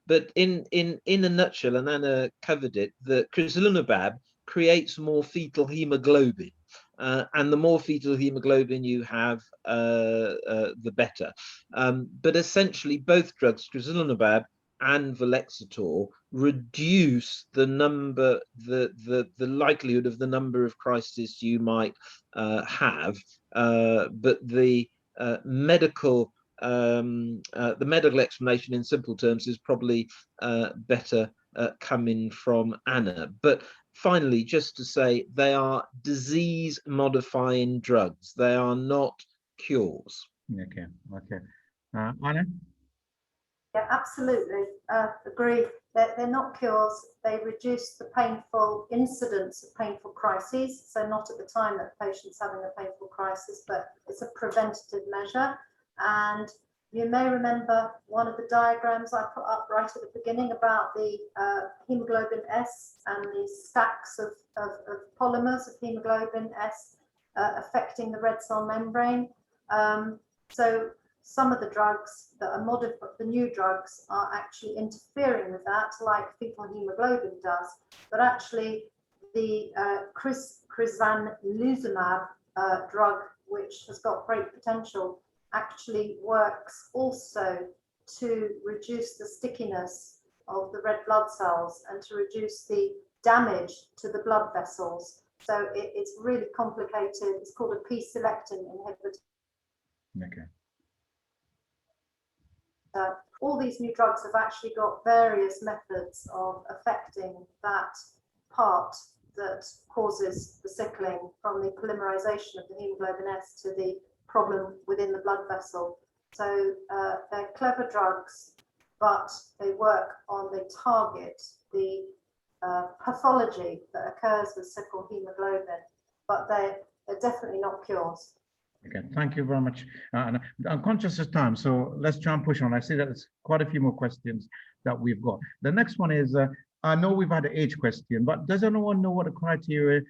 but in a nutshell, and Anna covered it, that crizanlizumab creates more fetal hemoglobin, and the more fetal hemoglobin you have, the better. But essentially, both drugs, crizanlizumab and Velexator, reduce the number, the likelihood of the number of crises you might have. But the medical explanation in simple terms is probably better coming from Anna. But finally, just to say, they are disease modifying drugs. They are not cures. Okay, okay. Anna? Yeah, absolutely. Agree. They're not cures. They reduce the painful incidence of painful crises. So not at the time that the patient's having a painful crisis, but it's a preventative measure. And you may remember one of the diagrams I put up right at the beginning about the hemoglobin S and the stacks of polymers of hemoglobin S affecting the red cell membrane. So some of the drugs that are modified, the new drugs, are actually interfering with that, like fetal hemoglobin does. But actually, the crizanlizumab drug, which has got great potential, actually works also to reduce the stickiness of the red blood cells and to reduce the damage to the blood vessels. So it's really complicated. It's called a p-selectin inhibitor. Okay. All these new drugs have actually got various methods of affecting that part that causes the sickling, from the polymerization of the hemoglobin S to the problem within the blood vessel. So they're clever drugs, but they work on, they target the pathology that occurs with sickle hemoglobin, but they're definitely not cures. Okay, thank you very much. And I'm conscious of time, so let's try and push on. I see that there's quite a few more questions that we've got. The next one is, I know we've had an age question, but does anyone know what the criteria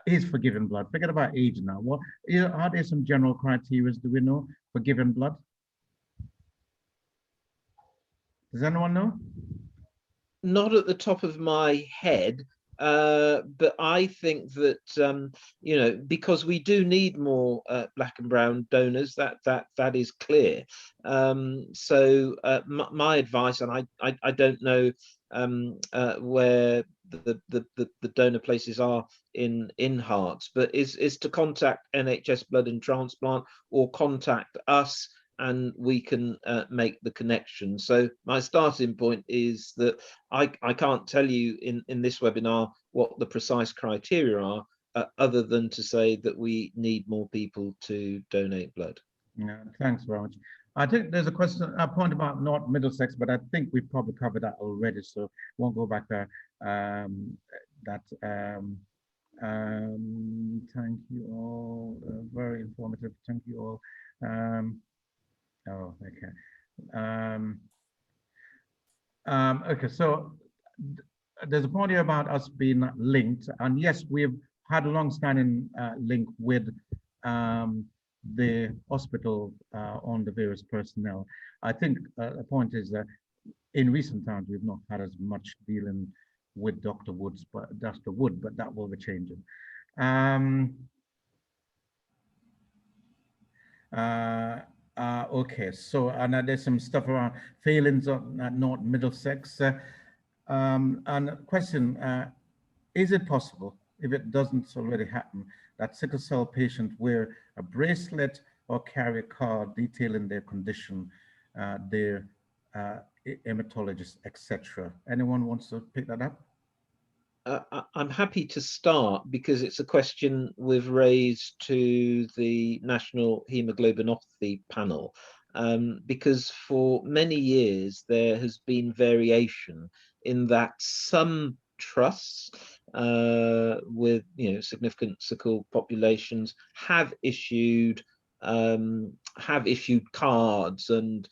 is for giving blood? Forget about age now. What are there some general criteria, do we know, for giving blood? Does anyone know? Not at the top of my head. But I think that you know, because we do need more black and brown donors, that is clear. So my advice, and I don't know where the donor places are in Herts, but is to contact NHS Blood and Transplant, or contact us, and we can make the connection. So my starting point is that I can't tell you in this webinar what the precise criteria are, other than to say that we need more people to donate blood. Yeah, thanks very much. I think there's a point about North Middlesex, but I think we've probably covered that already, so won't go back there. Thank you all. Very informative. Thank you all. Oh, okay. Okay, so there's a point here about us being linked, and yes, we've had a long-standing link with the hospital on the various personnel. I think the point is that in recent times we've not had as much dealing with Dr. Wood, but that will be changing. Okay, so and there's some stuff around failings at North Middlesex. And question, is it possible if it doesn't already happen, that sickle cell patient wear a bracelet or carry a card detailing their condition, their hematologist, etc. Anyone wants to pick that up? I'm happy to start because it's a question we've raised to the National Haemoglobinopathy panel. Because for many years there has been variation in that some trusts with significant sickle populations have issued cards and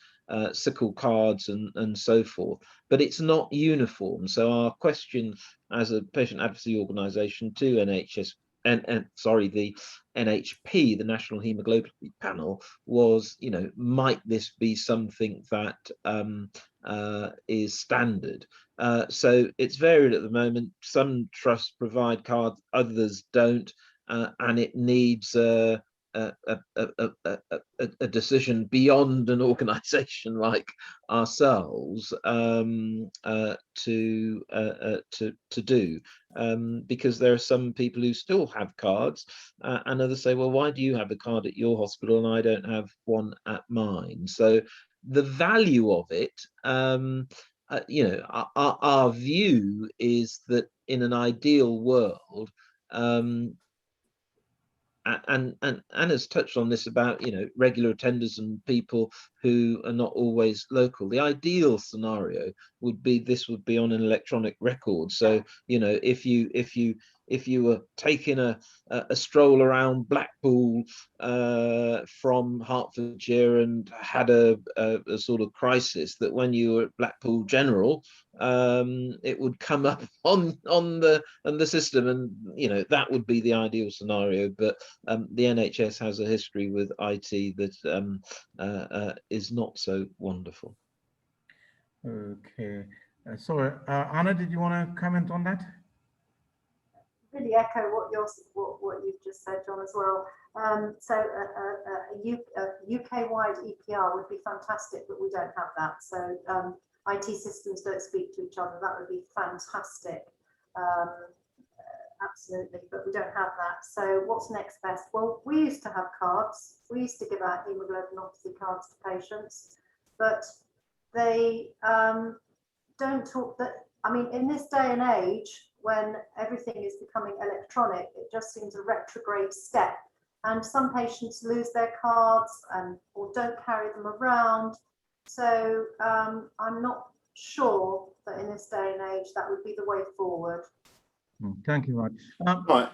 sickle cards and so forth, but it's not uniform. So our question as a patient advocacy organisation to NHS and the NHP, the National Haemoglobinopathy Panel, was, might this be something that is standard? So it's varied at the moment. Some trusts provide cards, others don't, and it needs a decision beyond an organisation like ourselves to do, because there are some people who still have cards, and others say, well, why do you have a card at your hospital and I don't have one at mine? So the value of it, our view is that in an ideal world, and Anna's touched on this about regular attenders and people who are not always local. The ideal scenario would be this would be on an electronic record. So if you were taking a stroll around Blackpool from Hertfordshire and had a sort of crisis, that when you were at Blackpool General, it would come up on the system, and that would be the ideal scenario. But the NHS has a history with IT that is not so wonderful. Okay, sorry, Anna, did you want to comment on that? Really echo what you've just said, John, as well. So a UK-wide EPR would be fantastic, but we don't have that. So IT systems don't speak to each other. That would be fantastic. Absolutely, but we don't have that. So what's next best? Well, we used to have cards. We used to give out haemoglobinopathy cards to patients, but they don't talk that. I mean, in this day and age, when everything is becoming electronic, it just seems a retrograde step. And some patients lose their cards or don't carry them around. So I'm not sure that in this day and age that would be the way forward. Thank you, Rod. Right.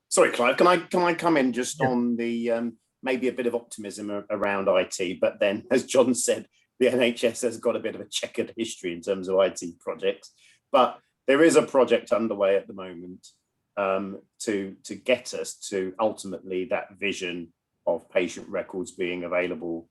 Sorry, Clive. Can I come in just on the maybe a bit of optimism around IT, but then, as John said, the NHS has got a bit of a checkered history in terms of IT projects. But there is a project underway at the moment to get us to ultimately that vision of patient records being available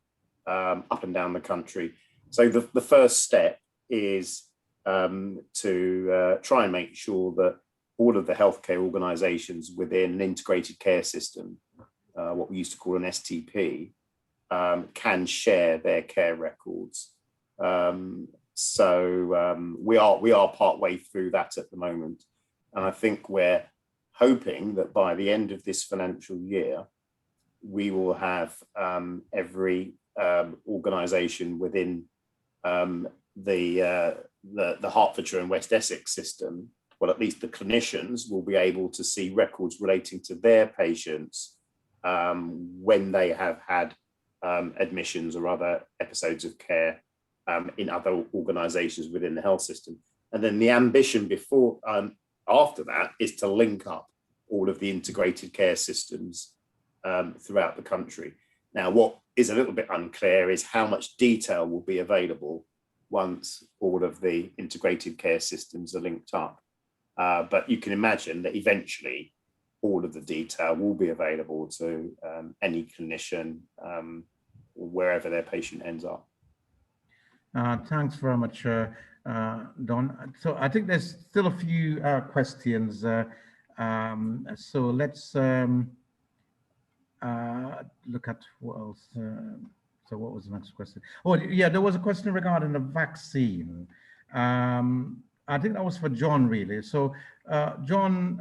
up and down the country. So the first step is to try and make sure that all of the healthcare organisations within an integrated care system, what we used to call an STP, can share their care records. So we are part way through that at the moment, and I think we're hoping that by the end of this financial year, we will have every organisation within the Hertfordshire and West Essex system, well, at least the clinicians will be able to see records relating to their patients when they have had admissions or other episodes of care in other organisations within the health system. And then the ambition after that is to link up all of the integrated care systems throughout the country. Now, what is a little bit unclear is how much detail will be available once all of the integrated care systems are linked up. But you can imagine that eventually all of the detail will be available to any clinician wherever their patient ends up. Thanks very much, Don. So I think there's still a few questions. So let's look at what else. So what was the next question? Oh, yeah, there was a question regarding the vaccine. I think that was for John, really. So, John,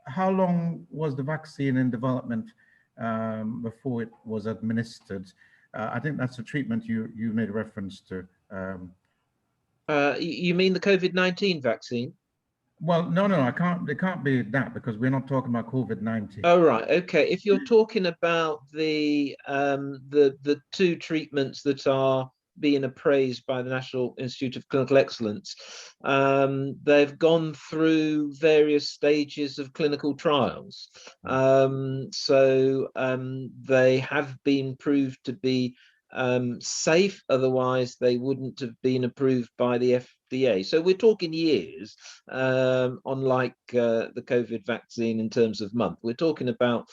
how long was the vaccine in development before it was administered? I think that's the treatment you made reference to. You mean the COVID-19 vaccine? Well, no, I can't. It can't be that because we're not talking about COVID-19. Oh, right. Okay. If you're talking about the two treatments that are being appraised by the National Institute of Clinical Excellence, they've gone through various stages of clinical trials. So they have been proved to be safe, otherwise they wouldn't have been approved by the FDA. So we're talking years, unlike the COVID vaccine in terms of months. We're talking about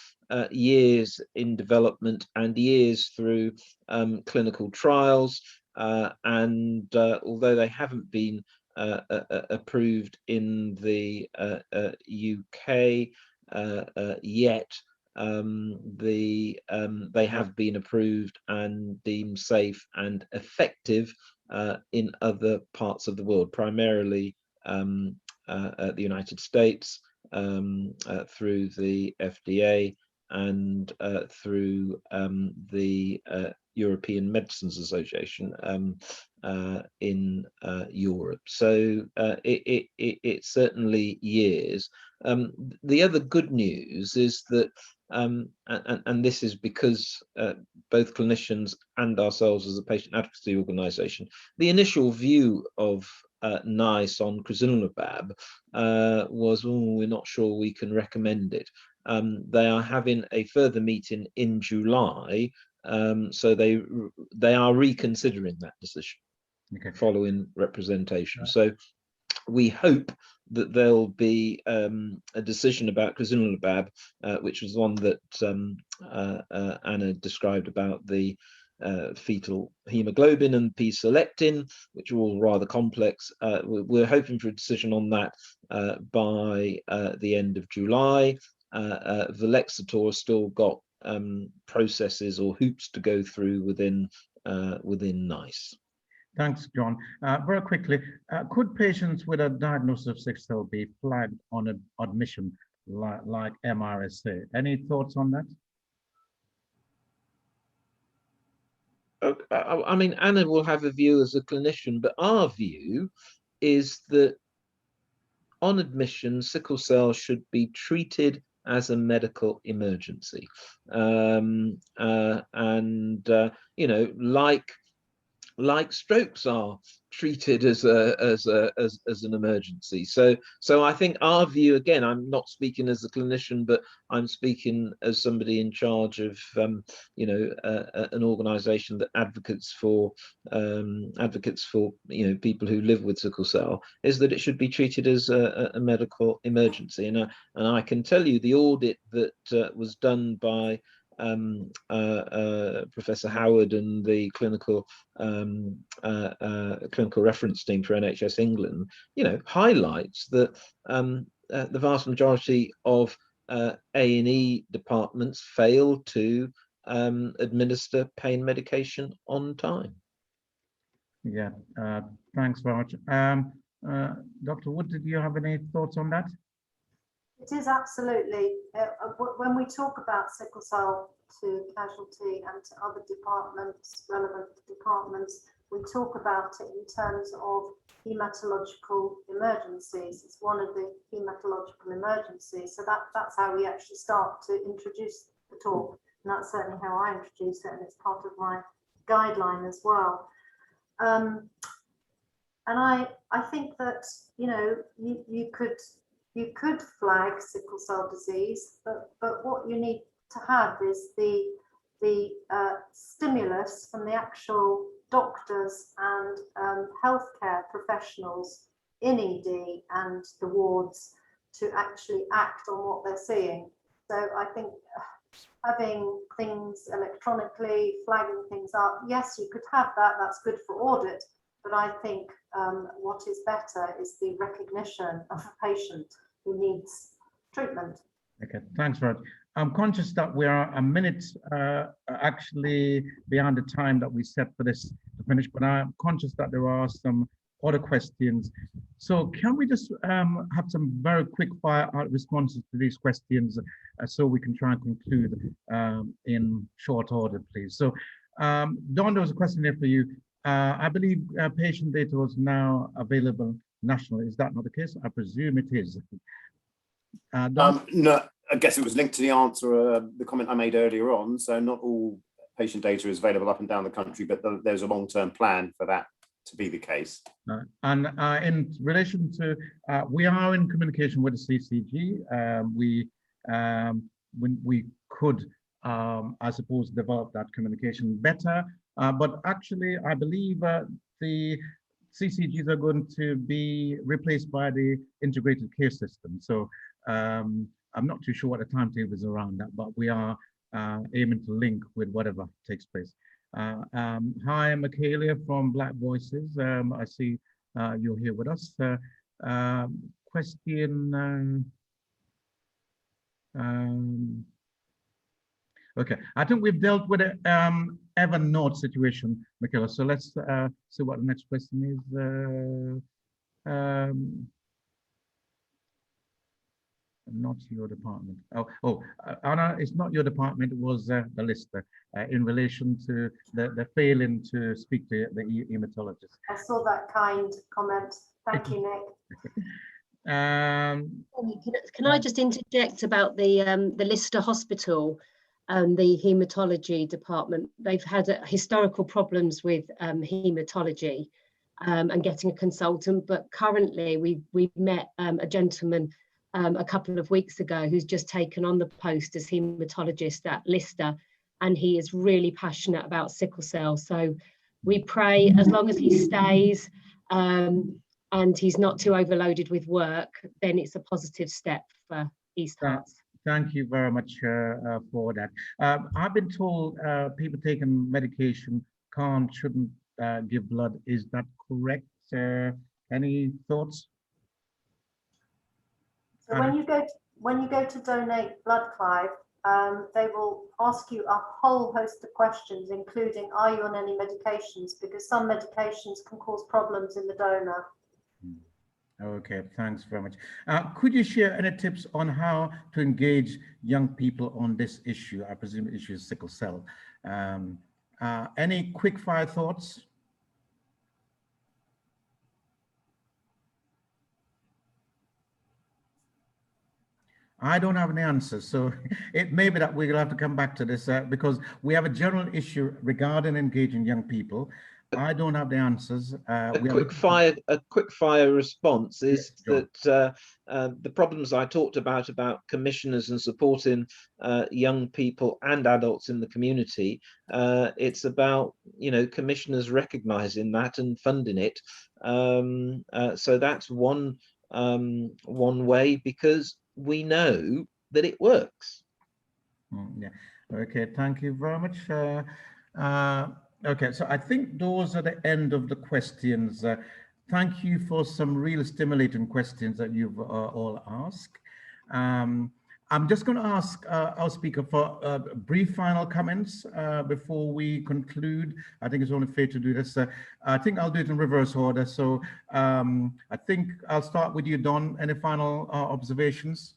years in development and years through clinical trials. And although they haven't been approved in the UK yet, they have been approved and deemed safe and effective in other parts of the world, primarily the United States, through the FDA and through the European Medicines Association in Europe. So it's certainly years. The other good news is that, and this is because both clinicians and ourselves as a patient advocacy organisation, the initial view of NICE on crizanlizumab was, we're not sure we can recommend it. They are having a further meeting in July, so they are reconsidering that decision, okay, following representation. Right. So we hope that there'll be a decision about crizanlizumab, which was one that Anna described about the fetal hemoglobin and p-selectin, which are all rather complex. We're hoping for a decision on that by the end of July. Velexator has still got processes or hoops to go through within NICE. Thanks, John. Very quickly, could patients with a diagnosis of sickle cell be flagged on admission like MRSA? Any thoughts on that? I mean, Anna will have a view as a clinician, but our view is that on admission, sickle cell should be treated as a medical emergency, and you know, like strokes are treated as an emergency. So I think our view, again, I'm not speaking as a clinician, but I'm speaking as somebody in charge of you know, an organisation that advocates for you know, people who live with sickle cell, is that it should be treated as a medical emergency. And I can tell you the audit that was done by Professor Howard and the clinical reference team for NHS England, you know, highlights that the vast majority of A&E departments fail to administer pain medication on time. Yeah, thanks very much. Dr. Wood, did you have any thoughts on that? It is absolutely. When we talk about sickle cell to casualty and to other departments, relevant departments, we talk about it in terms of hematological emergencies. It's one of the hematological emergencies. So that's how we actually start to introduce the talk. And that's certainly how I introduce it, and it's part of my guideline as well. And I think that, you know, you could flag sickle cell disease, but what you need to have is the stimulus from the actual doctors and healthcare professionals in ED and the wards to actually act on what they're seeing. So I think having things electronically, flagging things up, yes, you could have that, that's good for audit, but I think what is better is the recognition of a patient who needs treatment. Okay, thanks, Rod. I'm conscious that we are a minute actually beyond the time that we set for this to finish, but I'm conscious that there are some other questions. So can we just have some very quick fire responses to these questions so we can try and conclude in short order, please? So Don, there was a question there for you. I believe patient data was now available nationally. Is that not the case? I presume it is. No, I guess it was linked to the answer, the comment I made earlier on. So not all patient data is available up and down the country, but there's a long-term plan for that to be the case. And in relation to, we are in communication with the CCG. When we could, I suppose, develop that communication better. But actually, I believe the CCGs are going to be replaced by the integrated care system. So I'm not too sure what the timetable is around that, but we are aiming to link with whatever takes place. Hi, Michaela from Black Voices. I see you're here with us. Question. Okay, I think we've dealt with the Evernote situation, Michaela. So let's see what the next question is. Not your department. Anna, it's not your department. It was the lister in relation to the failing to speak to the haematologist. I saw that kind comment. Thank you, Nick. Can I just interject about the Lister Hospital and the haematology department? They've had historical problems with haematology and getting a consultant, but currently we met a gentleman a couple of weeks ago who's just taken on the post as haematologist at Lister, and he is really passionate about sickle cell. So we pray as long as he stays and he's not too overloaded with work, then it's a positive step for East Herts. Thank you very much for that. I've been told people taking medication shouldn't give blood. Is that correct? Any thoughts? So when you go to donate blood, Clive, they will ask you a whole host of questions, including, are you on any medications? Because some medications can cause problems in the donor. Okay, thanks very much. Could you share any tips on how to engage young people on this issue? I presume the issue is sickle cell. Any quick fire thoughts? I don't have any answers, so it may be that we'll have to come back to this because we have a general issue regarding engaging young people. I don't have the answers. A quick fire response is that the problems I talked about commissioners and supporting young people and adults in the community. It's about commissioners recognizing that and funding it. So that's one way, because we know that it works. Yeah. Okay. Thank you very much. Okay, so I think those are the end of the questions. Thank you for some real stimulating questions that you've all asked. I'm just going to ask our speaker for brief final comments before we conclude. I think it's only fair to do this. I think I'll do it in reverse order. So I think I'll start with you, Don. Any final observations?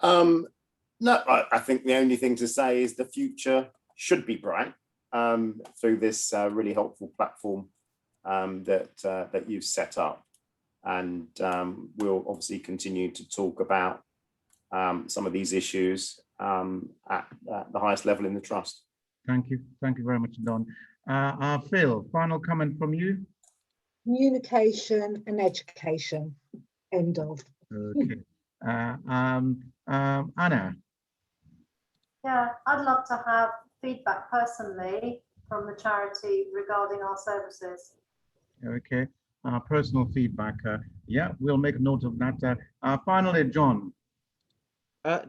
No, I think the only thing to say is the future should be bright. Through this really helpful platform that you've set up, and we'll obviously continue to talk about some of these issues at the highest level in the trust. Thank you very much, Don. Phil, final comment from you. Communication and education. End of. Okay. Anna. Yeah, I'd love to have feedback personally from the charity regarding our services. Okay, personal feedback. Yeah, we'll make a note of that. Finally, John.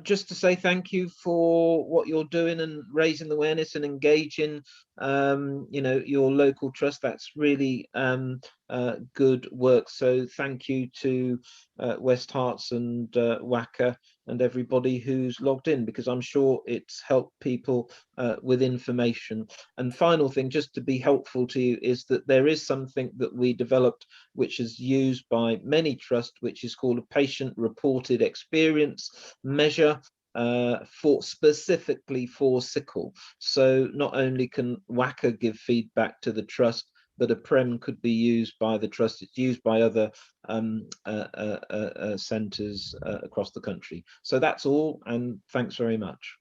Just to say thank you for what you're doing and raising awareness and engaging, your local trust. That's really good work. So thank you to West Herts and WACA and everybody who's logged in, because I'm sure it's helped people with information. And final thing, just to be helpful to you, is that there is something that we developed which is used by many trusts, which is called a patient reported experience measure, specifically for sickle. So not only can WACA give feedback to the trust, but a PREM could be used by the trust. It's used by other centres across the country. So that's all, and thanks very much.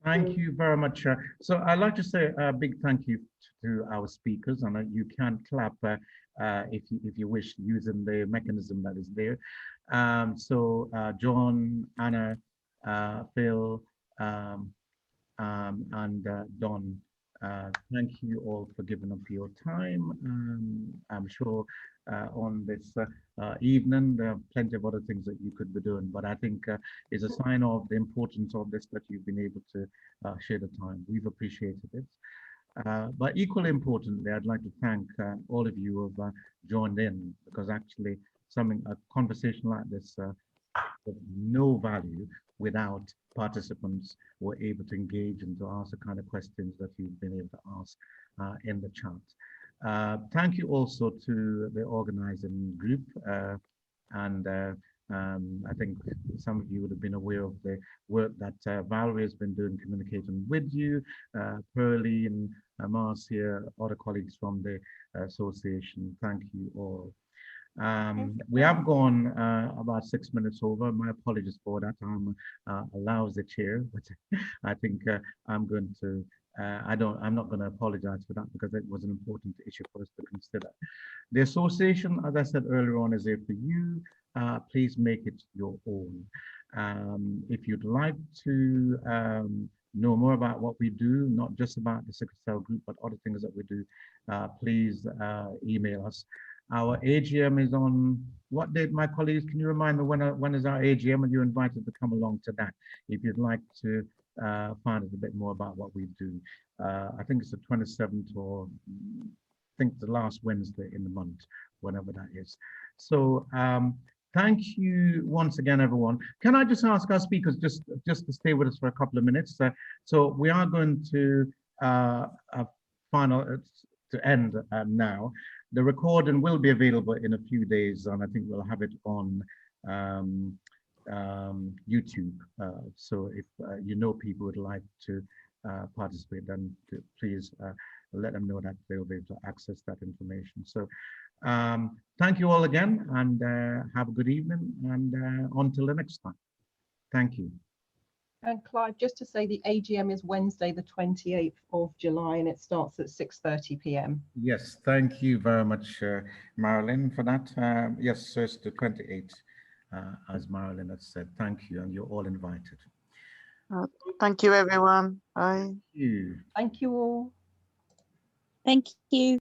Thank you very much. So I'd like to say a big thank you to our speakers, and you can clap if you wish, using the mechanism that is there. So John, Anna, Phil, and Don, thank you all for giving up your time. I'm sure on this evening there are plenty of other things that you could be doing, but I think it's a sign of the importance of this that you've been able to share the time. We've appreciated it. But equally importantly, I'd like to thank all of you who have joined in, because actually a conversation like this of no value without participants who are able to engage and to ask the kind of questions that you've been able to ask in the chat. Thank you also to the organizing group, and I think some of you would have been aware of the work that Valerie has been doing, communicating with you, Pearlie and Marcia, other colleagues from the association. Thank you all. We have gone about 6 minutes over. My apologies for that. I'm a lousy chair, but I think I'm going to. I'm not going to apologize for that, because it was an important issue for us to consider. The association, as I said earlier on, is there for you. Please make it your own. If you'd like to know more about what we do, not just about the Sickle Cell Group, but other things that we do, please email us. Our AGM is on what date, my colleagues? Can you remind me when is our AGM? And you're invited to come along to that if you'd like to find out a bit more about what we do. I think it's the 27th, or I think the last Wednesday in the month, whenever that is. So thank you once again, everyone. Can I just ask our speakers just to stay with us for a couple of minutes? So we are going to end now. The recording will be available in a few days, and I think we'll have it on YouTube. So if you know people would like to participate, then please let them know that they'll be able to access that information. So thank you all again, and have a good evening, and until the next time. Thank you. And Clive, just to say, the AGM is Wednesday, the 28th of July, and it starts at 6:30 p.m. Yes, thank you very much, Marilyn, for that. Yes, so it's the 28th, as Marilyn has said. Thank you, and you're all invited. Thank you, everyone. Bye. Thank you. Thank you all. Thank you.